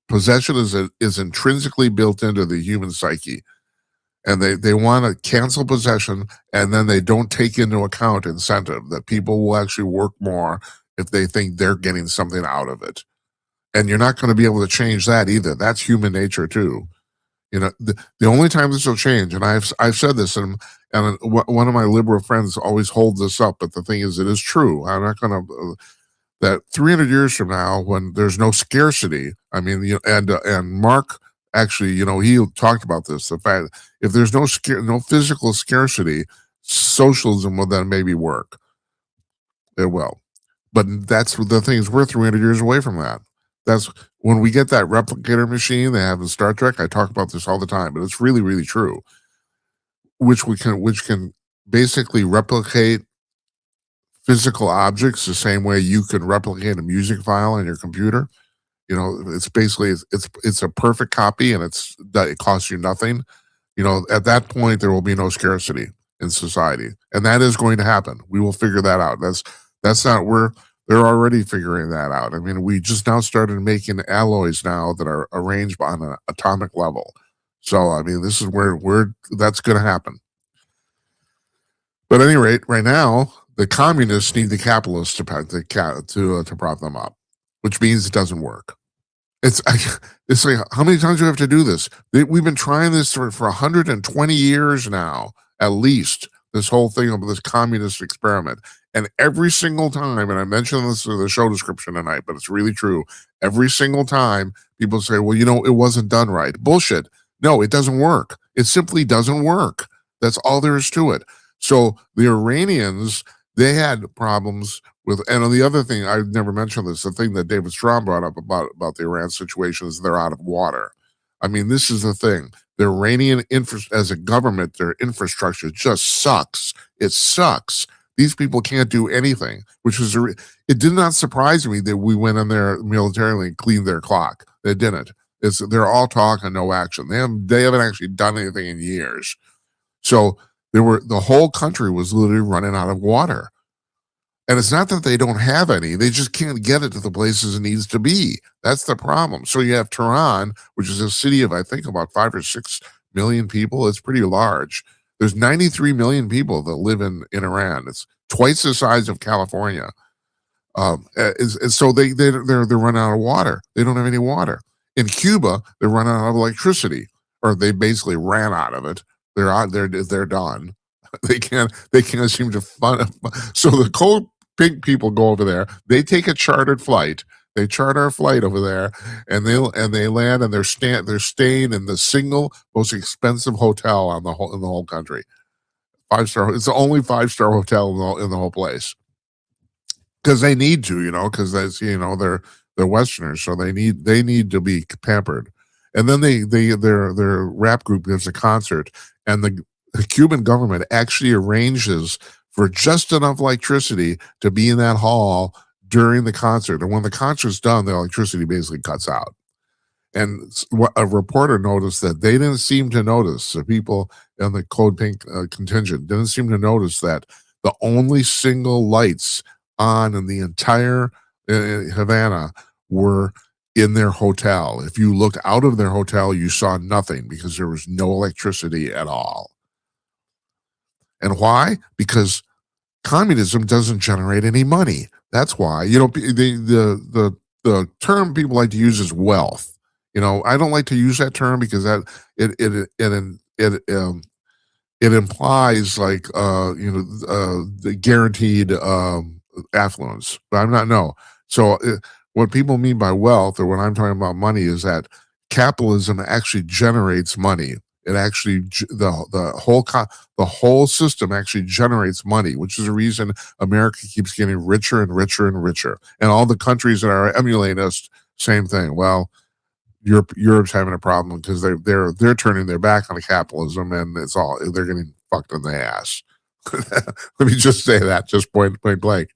Possession is intrinsically built into the human psyche. And they want to cancel possession, and then they don't take into account incentive, that people will actually work more if they think they're getting something out of it. And you're not going to be able to change that either. That's human nature too. The only time this will change, and I've said this, and one of my liberal friends always holds this up, but the thing is, it is true. I'm not going to. That 300 years from now, when there's no scarcity, I mean, and Mark. Actually, he talked about this. The fact if there's no physical scarcity, socialism will then maybe work. It will, but that's the thing is we're 300 years away from that. That's when we get that replicator machine they have in Star Trek. I talk about this all the time, but it's really, really true. Which can basically replicate physical objects the same way you could replicate a music file on your computer. It's basically it's a perfect copy, and it costs you nothing. At that point there will be no scarcity in society, and that is going to happen. We will figure that out. That's not where they're already figuring that out. I mean, we just now started making alloys now that are arranged on an atomic level. So I mean, this is where that's going to happen. But at any rate, right now the communists need the capitalists to prop them up, which means it doesn't work. It's like, how many times do we have to do this? We've been trying this for 120 years now, at least, this whole thing of this communist experiment. And every single time, and I mentioned this in the show description tonight, but it's really true. Every single time people say, well, it wasn't done right. Bullshit. No, it doesn't work. It simply doesn't work. That's all there is to it. So the Iranians, they had problems with, and the other thing, I never mentioned this, the thing that David Strom brought up about the Iran situation is they're out of water. I mean, this is the thing. The Iranian as a government, their infrastructure just sucks. It sucks. These people can't do anything, which was, it did not surprise me that we went in there militarily and cleaned their clock. They didn't. They're all talk and no action. They haven't actually done anything in years. So the whole country was literally running out of water. And it's not that they don't have any, they just can't get it to the places it needs to be. That's the problem. So you have Tehran, which is a city of, I think, about 5 or 6 million people. It's pretty large. There's 93 million people that live in Iran. It's twice the size of California. So they're running out of water. They don't have any water. In Cuba, they're running out of electricity, or they basically ran out of it. They're out. They're done. They can't seem to fund. So the cold pink people go over there. They take a chartered flight. They charter a flight over there, and they land, and they're staying in the single most expensive hotel in the whole country. 5-star. It's the only 5-star hotel in the whole place, because they need to, because that's, they're Westerners, so they need to be pampered. And then their rap group gives a concert, and the Cuban government actually arranges for just enough electricity to be in that hall during the concert. And when the concert's done, the electricity basically cuts out. And what a reporter noticed, that they didn't seem to notice, the people in the Code Pink contingent didn't seem to notice that the only single lights on in the entire Havana were in their hotel. If you looked out of their hotel, you saw nothing, because there was no electricity at all. And why? Because communism doesn't generate any money. That's why. The term people like to use is wealth. I don't like to use that term, because that it implies, like, the guaranteed affluence. But I'm not. No. So what people mean by wealth, or when I'm talking about money, is that capitalism actually generates money. It actually the whole system actually generates money, which is the reason America keeps getting richer and richer and richer, and all the countries that are emulating us, same thing. Well, Europe's having a problem because they're turning their back on capitalism, and they're getting fucked in the ass. Let me just say that, just point blank.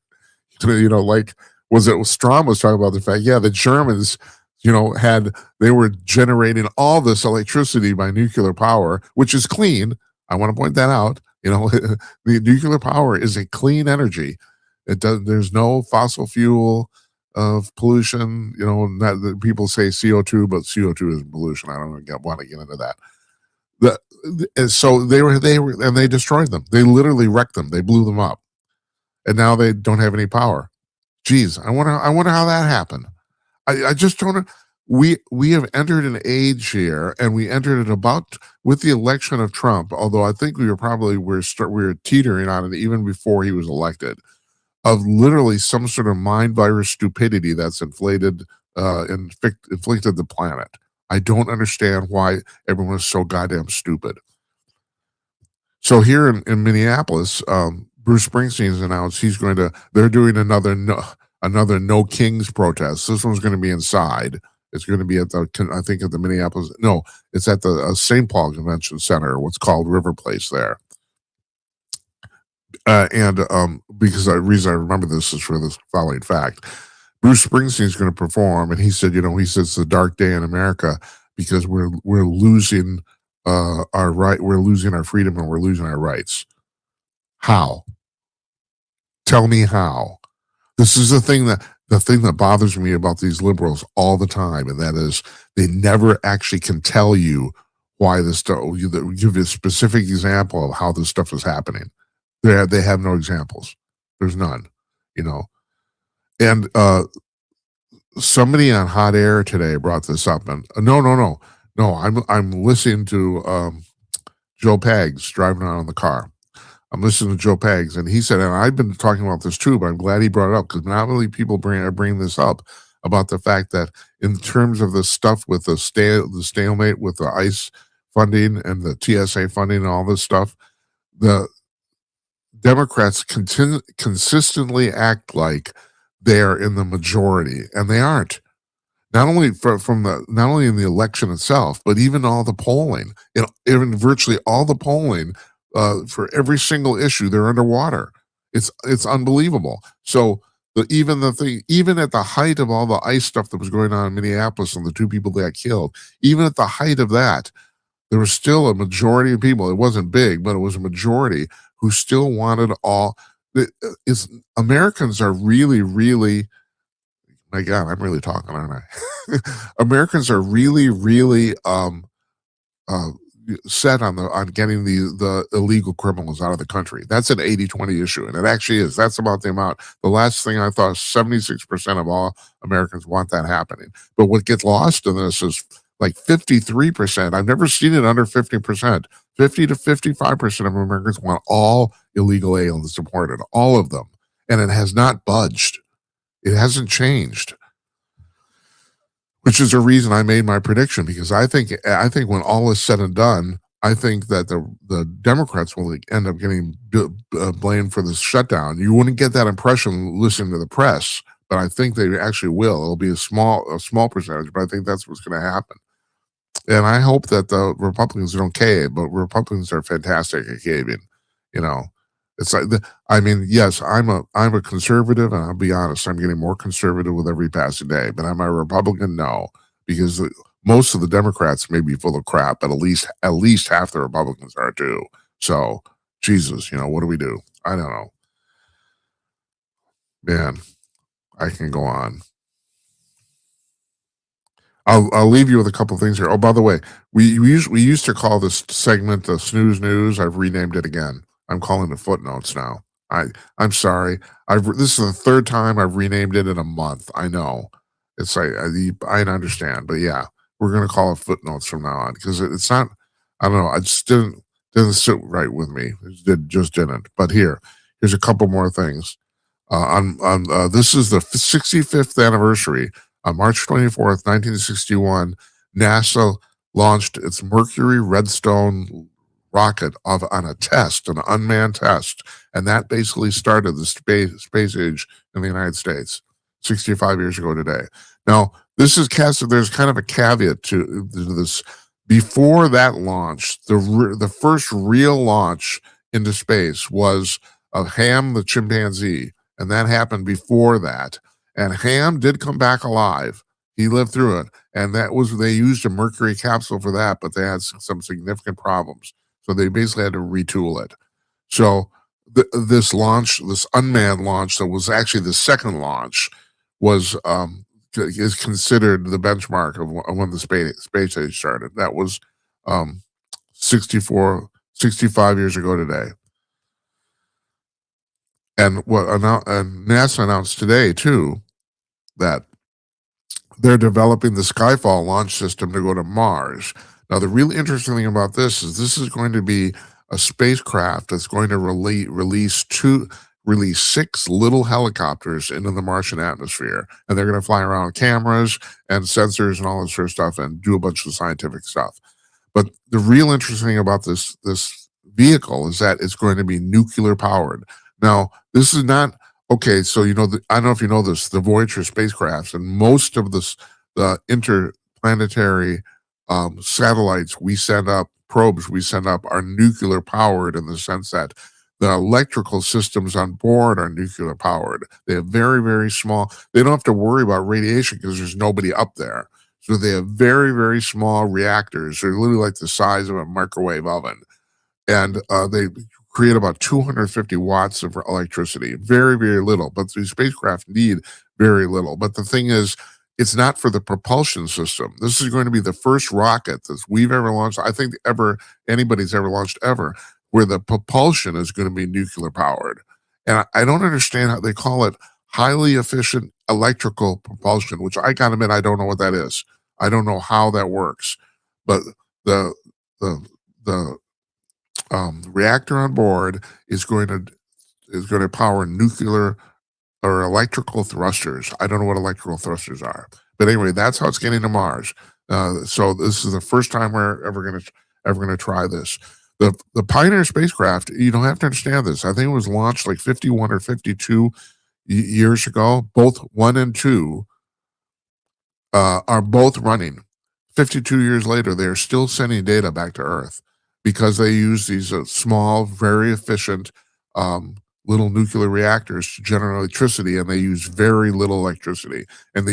Like, Strom was talking about the fact, the Germans, they were generating all this electricity by nuclear power, which is clean. I want to point that out. The nuclear power is a clean energy. There's no fossil fuel of pollution. People say CO2, but CO2 is pollution. I don't want to get into that. So they destroyed them. They literally wrecked them. They blew them up, and now they don't have any power. Geez, I wonder how that happened. I just don't. We have entered an age here, and we entered it about with the election of Trump. Although I think we were teetering on it even before he was elected, of literally some sort of mind virus stupidity that's inflicted the planet. I don't understand why everyone is so goddamn stupid. So here in Minneapolis, Bruce Springsteen has announced they're doing another No Kings protest. This one's going to be inside. It's going to be at the Minneapolis. No, it's at the St. Paul Convention Center, what's called River Place there. Because the reason I remember this is for this following fact. Bruce Springsteen is going to perform, and he said, it's a dark day in America, because we're losing our right, we're losing our freedom, and we're losing our rights. How? Tell me how. This is the thing that bothers me about these liberals all the time, and that is they never actually can tell you why this stuff. Give a specific example of how this stuff is happening. They have no examples. There's none. And somebody on Hot Air today brought this up, and no. I'm listening to Joe Pags driving around in the car. I'm listening to Joe Pags, and he said, and I've been talking about this too, but I'm glad he brought it up, because not only people are bringing this up about the fact that in terms of the stuff with the stalemate with the ICE funding and the TSA funding and all this stuff, the Democrats consistently act like they're in the majority, and they aren't. Not only not only in the election itself, but even all the polling, even virtually all the polling for every single issue, they're underwater. It's unbelievable. So even at the height of all the ICE stuff that was going on in Minneapolis and the 2 people that got killed, even at the height of that, there was still a majority of people. It wasn't big, but it was a majority who still wanted all. Americans are really, really. My God, I'm really talking, aren't I? Americans are really, really, set on getting the illegal criminals out of the country. That's an 80-20 issue, and it actually is. That's about the amount. The last thing I thought, 76% of all Americans want that happening. But what gets lost in this is like 53%. I've never seen it under 50%. 50 to 55% of Americans want all illegal aliens deported, all of them, and it has not budged. It hasn't changed. Which is the reason I made my prediction, because I think when all is said and done, I think that the Democrats will end up getting blamed for this shutdown. You wouldn't get that impression listening to the press, but I think they actually will. It'll be a small percentage, but I think that's what's going to happen. And I hope that the Republicans don't cave, but Republicans are fantastic at caving. You know, it's like yes, I'm a conservative, and I'll be honest, I'm getting more conservative with every passing day. But am I a Republican? No, because most of the Democrats may be full of crap, but at least half the Republicans are too. So, Jesus, what do we do? I don't know, man. I can go on. I'll leave you with a couple of things here. Oh, by the way, we used to call this segment the snooze news. I've renamed it again. I'm calling it footnotes now. I'm sorry. This is the third time I've renamed it in a month. I know. It's like I understand, but yeah, we're gonna call it footnotes from now on, because it's not. I don't know. I just didn't sit right with me. It just didn't. But here's a couple more things. This is the 65th anniversary. On March 24th, 1961, NASA launched its Mercury Redstone rocket on an unmanned test, and that basically started the space age in the United States 65 years ago today. Now, there's kind of a caveat to this. Before that launch, the first real launch into space was of Ham the chimpanzee, and that happened before that. And Ham did come back alive. He lived through it. And they used a Mercury capsule for that, but they had some significant problems. So they basically had to retool it. So this unmanned launch, that was actually the second launch, is considered the benchmark of when the space age started. That was 65 years ago today. And NASA announced today, too, that they're developing the Skyfall launch system to go to Mars. Now, the really interesting thing about this is going to be a spacecraft that's going to release 6 little helicopters into the Martian atmosphere, and they're going to fly around with cameras and sensors and all this sort of stuff and do a bunch of scientific stuff. But the real interesting thing about this vehicle is that it's going to be nuclear powered. Now, this is not. Okay, so I don't know if you know this, the Voyager spacecrafts and most of the interplanetary satellites probes we send up are nuclear powered, in the sense that the electrical systems on board are nuclear powered. They have very, very small. They don't have to worry about radiation because there's nobody up there. So they have very, very small reactors. They're literally like the size of a microwave oven, and they create about 250 watts of electricity. Very, very little, but these spacecraft need very little. But the thing is, it's not for the propulsion system. This is going to be the first rocket that we've ever launched, I think anybody's ever launched ever, where the propulsion is going to be nuclear powered. And I don't understand how they call it highly efficient electrical propulsion, which I gotta admit, I don't know what that is. I don't know how that works. But the reactor on board is going to power nuclear or electrical thrusters. I don't know what electrical thrusters are, but anyway, that's how it's getting to Mars. So this is the first time we're ever going to try this. The Pioneer spacecraft, you don't have to understand this. I think it was launched like 51 or 52 years ago. Both 1 and 2 are both running. 52 years later, they're still sending data back to Earth, because they use these small, very efficient little nuclear reactors to generate electricity, and they use very little electricity. And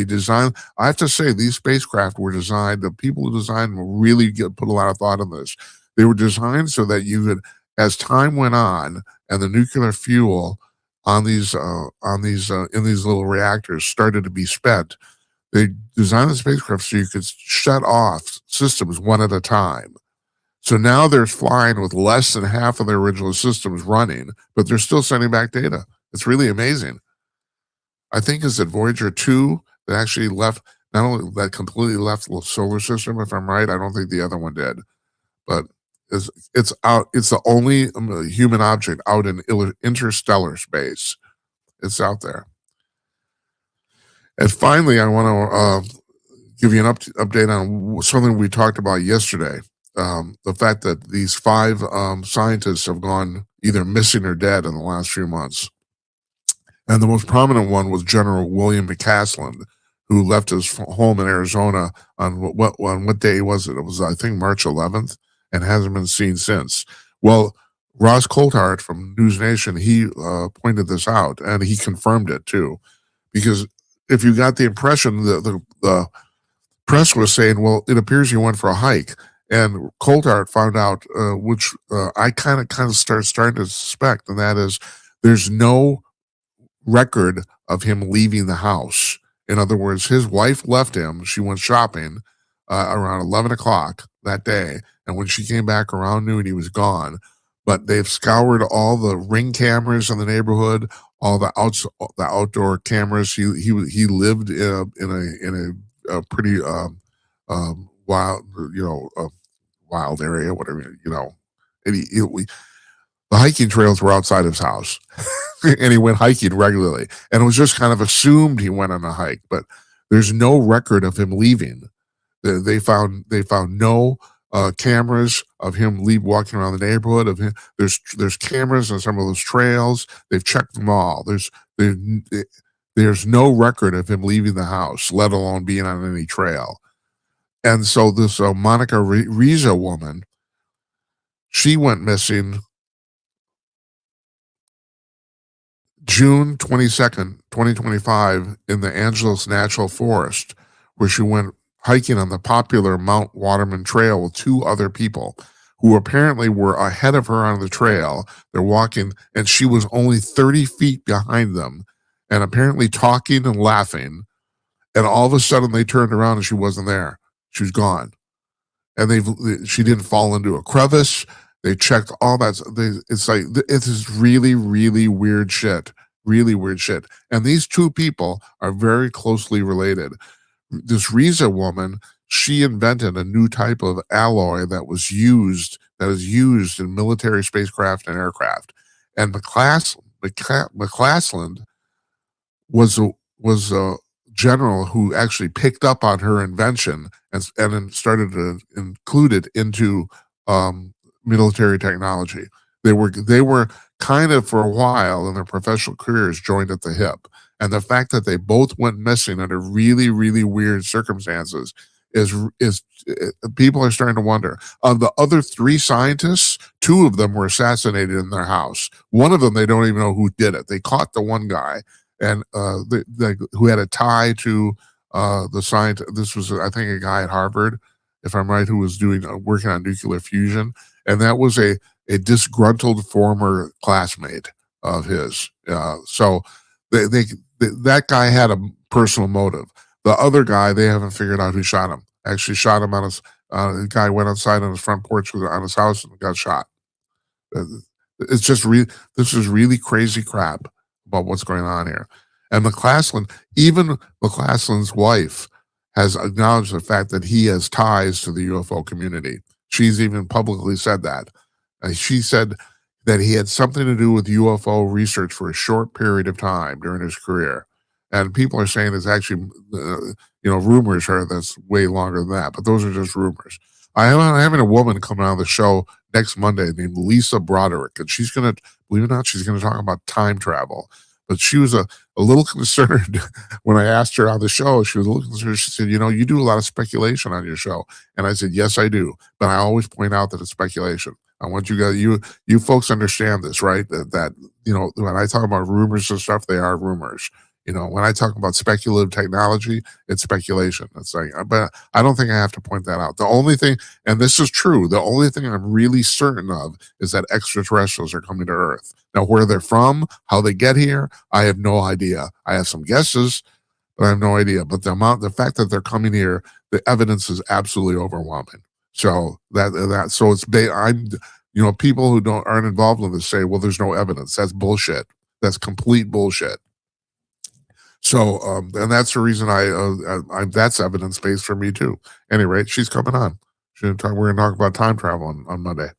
I have to say, these spacecraft were designed, the people who designed them really put a lot of thought in this. They were designed so that you could, as time went on, and the nuclear fuel in these little reactors started to be spent, they designed the spacecraft so you could shut off systems one at a time. So now they're flying with less than half of their original systems running, but they're still sending back data. It's really amazing. I think it's at Voyager 2 that actually left, not only that completely left the solar system, if I'm right. I don't think the other one did, but it's out. It's the only human object out in interstellar space. It's out there. And finally, I want to give you an update on something we talked about yesterday. The fact that these 5 scientists have gone either missing or dead in the last few months. And the most prominent one was General William McCaslin, who left his home in Arizona on what day was it? It was, I think, March 11th, and hasn't been seen since. Well, Ross Coulthart from News Nation, he pointed this out, and he confirmed it too, because if you got the impression that the press was saying, well, it appears you went for a hike, and Coulthart found out, which I kind of starting to suspect, and that is there's no record of him leaving the house. In other words, his wife left him. She went shopping around 11 o'clock that day. And when she came back around noon, he was gone. But they've scoured all the ring cameras in the neighborhood, all the outdoor cameras. He lived in a pretty wild, wild area, whatever, And the hiking trails were outside his house. And he went hiking regularly, and it was just kind of assumed he went on a hike, but there's no record of him leaving. They found no cameras of him walking around the neighborhood. Of him, there's cameras on some of those trails. They've checked them all. There's no record of him leaving the house, let alone being on any trail. And so this Monica Riza woman, she went missing June 22nd, 2025, in the Angeles National Forest, where she went hiking on the popular Mount Waterman Trail with 2 other people who apparently were ahead of her on the trail. They're walking, and she was only 30 feet behind them, and apparently talking and laughing. And all of a sudden, they turned around and she wasn't there. She was gone. And she didn't fall into a crevice. They checked all that. It's like, it is really, really weird shit. Really weird shit. And these 2 people are very closely related. This Riza woman, she invented a new type of alloy that is used in military spacecraft and aircraft. And McCaslin was a general who actually picked up on her invention and then started to include it into military technology. They were kind of, for a while in their professional careers, joined at the hip. And the fact that they both went missing under really, really weird circumstances is people are starting to wonder. Of the other 3 scientists, 2 of them were assassinated in their house. One of them, they don't even know who did it. They caught the one guy, and who had a tie to the scientist. This was, I think, a guy at Harvard, if I'm right, who was working on nuclear fusion, and that was a disgruntled former classmate of his. So that guy had a personal motive. The other guy, they haven't figured out who shot him. Actually shot him on his, the guy went outside on his front porch on his house and got shot. It's just this is really crazy crap about what's going on here. And even McCaslin's wife has acknowledged the fact that he has ties to the UFO community. She's even publicly said that. She said that he had something to do with UFO research for a short period of time during his career. And people are saying it's actually, rumors are that's way longer than that, but those are just rumors. I'm having a woman coming on the show next Monday named Lisa Broderick, and she's going to, believe it or not, she's going to talk about time travel. But she was a little concerned when I asked her on the show. She was a little concerned. She said, you do a lot of speculation on your show. And I said, yes, I do. But I always point out that it's speculation. I want you guys, you folks understand this, right? That when I talk about rumors and stuff, they are rumors. When I talk about speculative technology, it's speculation. It's like, but I don't think I have to point that out. The only thing, and this is true, the only thing I'm really certain of is that extraterrestrials are coming to Earth. Now, where they're from, how they get here, I have no idea. I have some guesses, but I have no idea. But the fact that they're coming here, the evidence is absolutely overwhelming. So so I'm people who aren't involved in this say, well, there's no evidence. That's bullshit. That's complete bullshit. So and that's the reason that's evidence based for me too. Any rate, she's coming on. We're going to talk about time travel on Monday.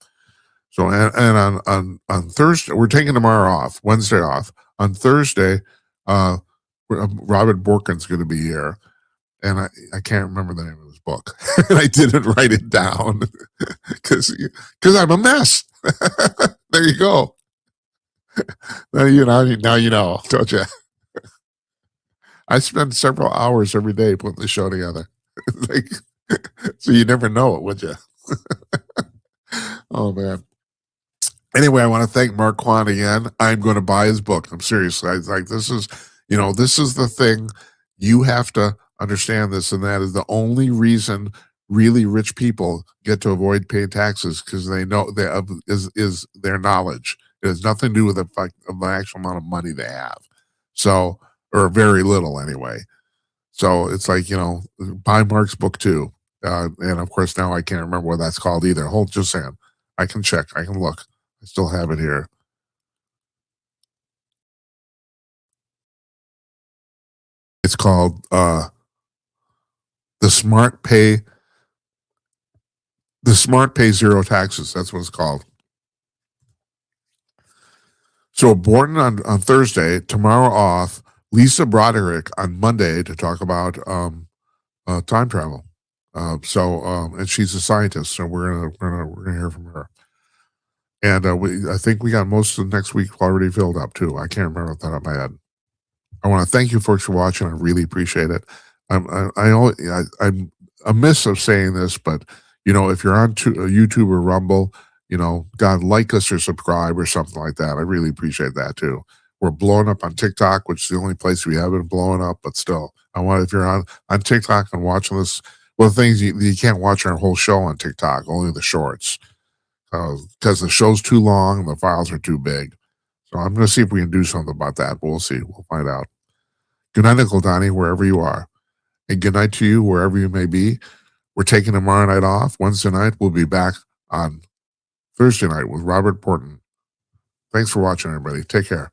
So and on Thursday, we're taking tomorrow off, Wednesday off. On Thursday, Robert Borkin's going to be here, and I can't remember the name of his book, and I didn't write it down because I'm a mess. There you go. Now you know, don't you? I spend several hours every day putting the show together, like, so you never know it, would you? Oh man. Anyway, I want to thank Mark Quann again. I'm going to buy his book. I'm serious. This is, this is the thing. You have to understand this, and that is the only reason really rich people get to avoid paying taxes, because they know is their knowledge. It has nothing to do with the actual amount of money they have. So, or very little anyway. So it's like, buy Mark's book too. And of course, now I can't remember what that's called either. Hold just a second. I can check. I can look. I still have it here. It's called the Smart Pay Zero Taxes. That's what it's called. So Borton on Thursday, tomorrow off, Lisa Broderick on Monday to talk about time travel. And she's a scientist, so we're gonna hear from her. And I think we got most of the next week already filled up too. I can't remember that on my head. I want to thank you folks for watching. I really appreciate it. I'm amiss of saying this, but if you're on YouTube or Rumble, God, like us or subscribe or something like that. I really appreciate that too. We're blowing up on TikTok, which is the only place we haven't blown up, but still, if you're on TikTok and watching this, well, the things you can't watch our whole show on TikTok, only the shorts, because the show's too long and the files are too big. So I'm going to see if we can do something about that, but we'll see. We'll find out. Good night, Uncle Donnie, wherever you are. And good night to you, wherever you may be. We're taking tomorrow night off. Wednesday night, we'll be back on Thursday night with Robert Borton. Thanks for watching, everybody. Take care.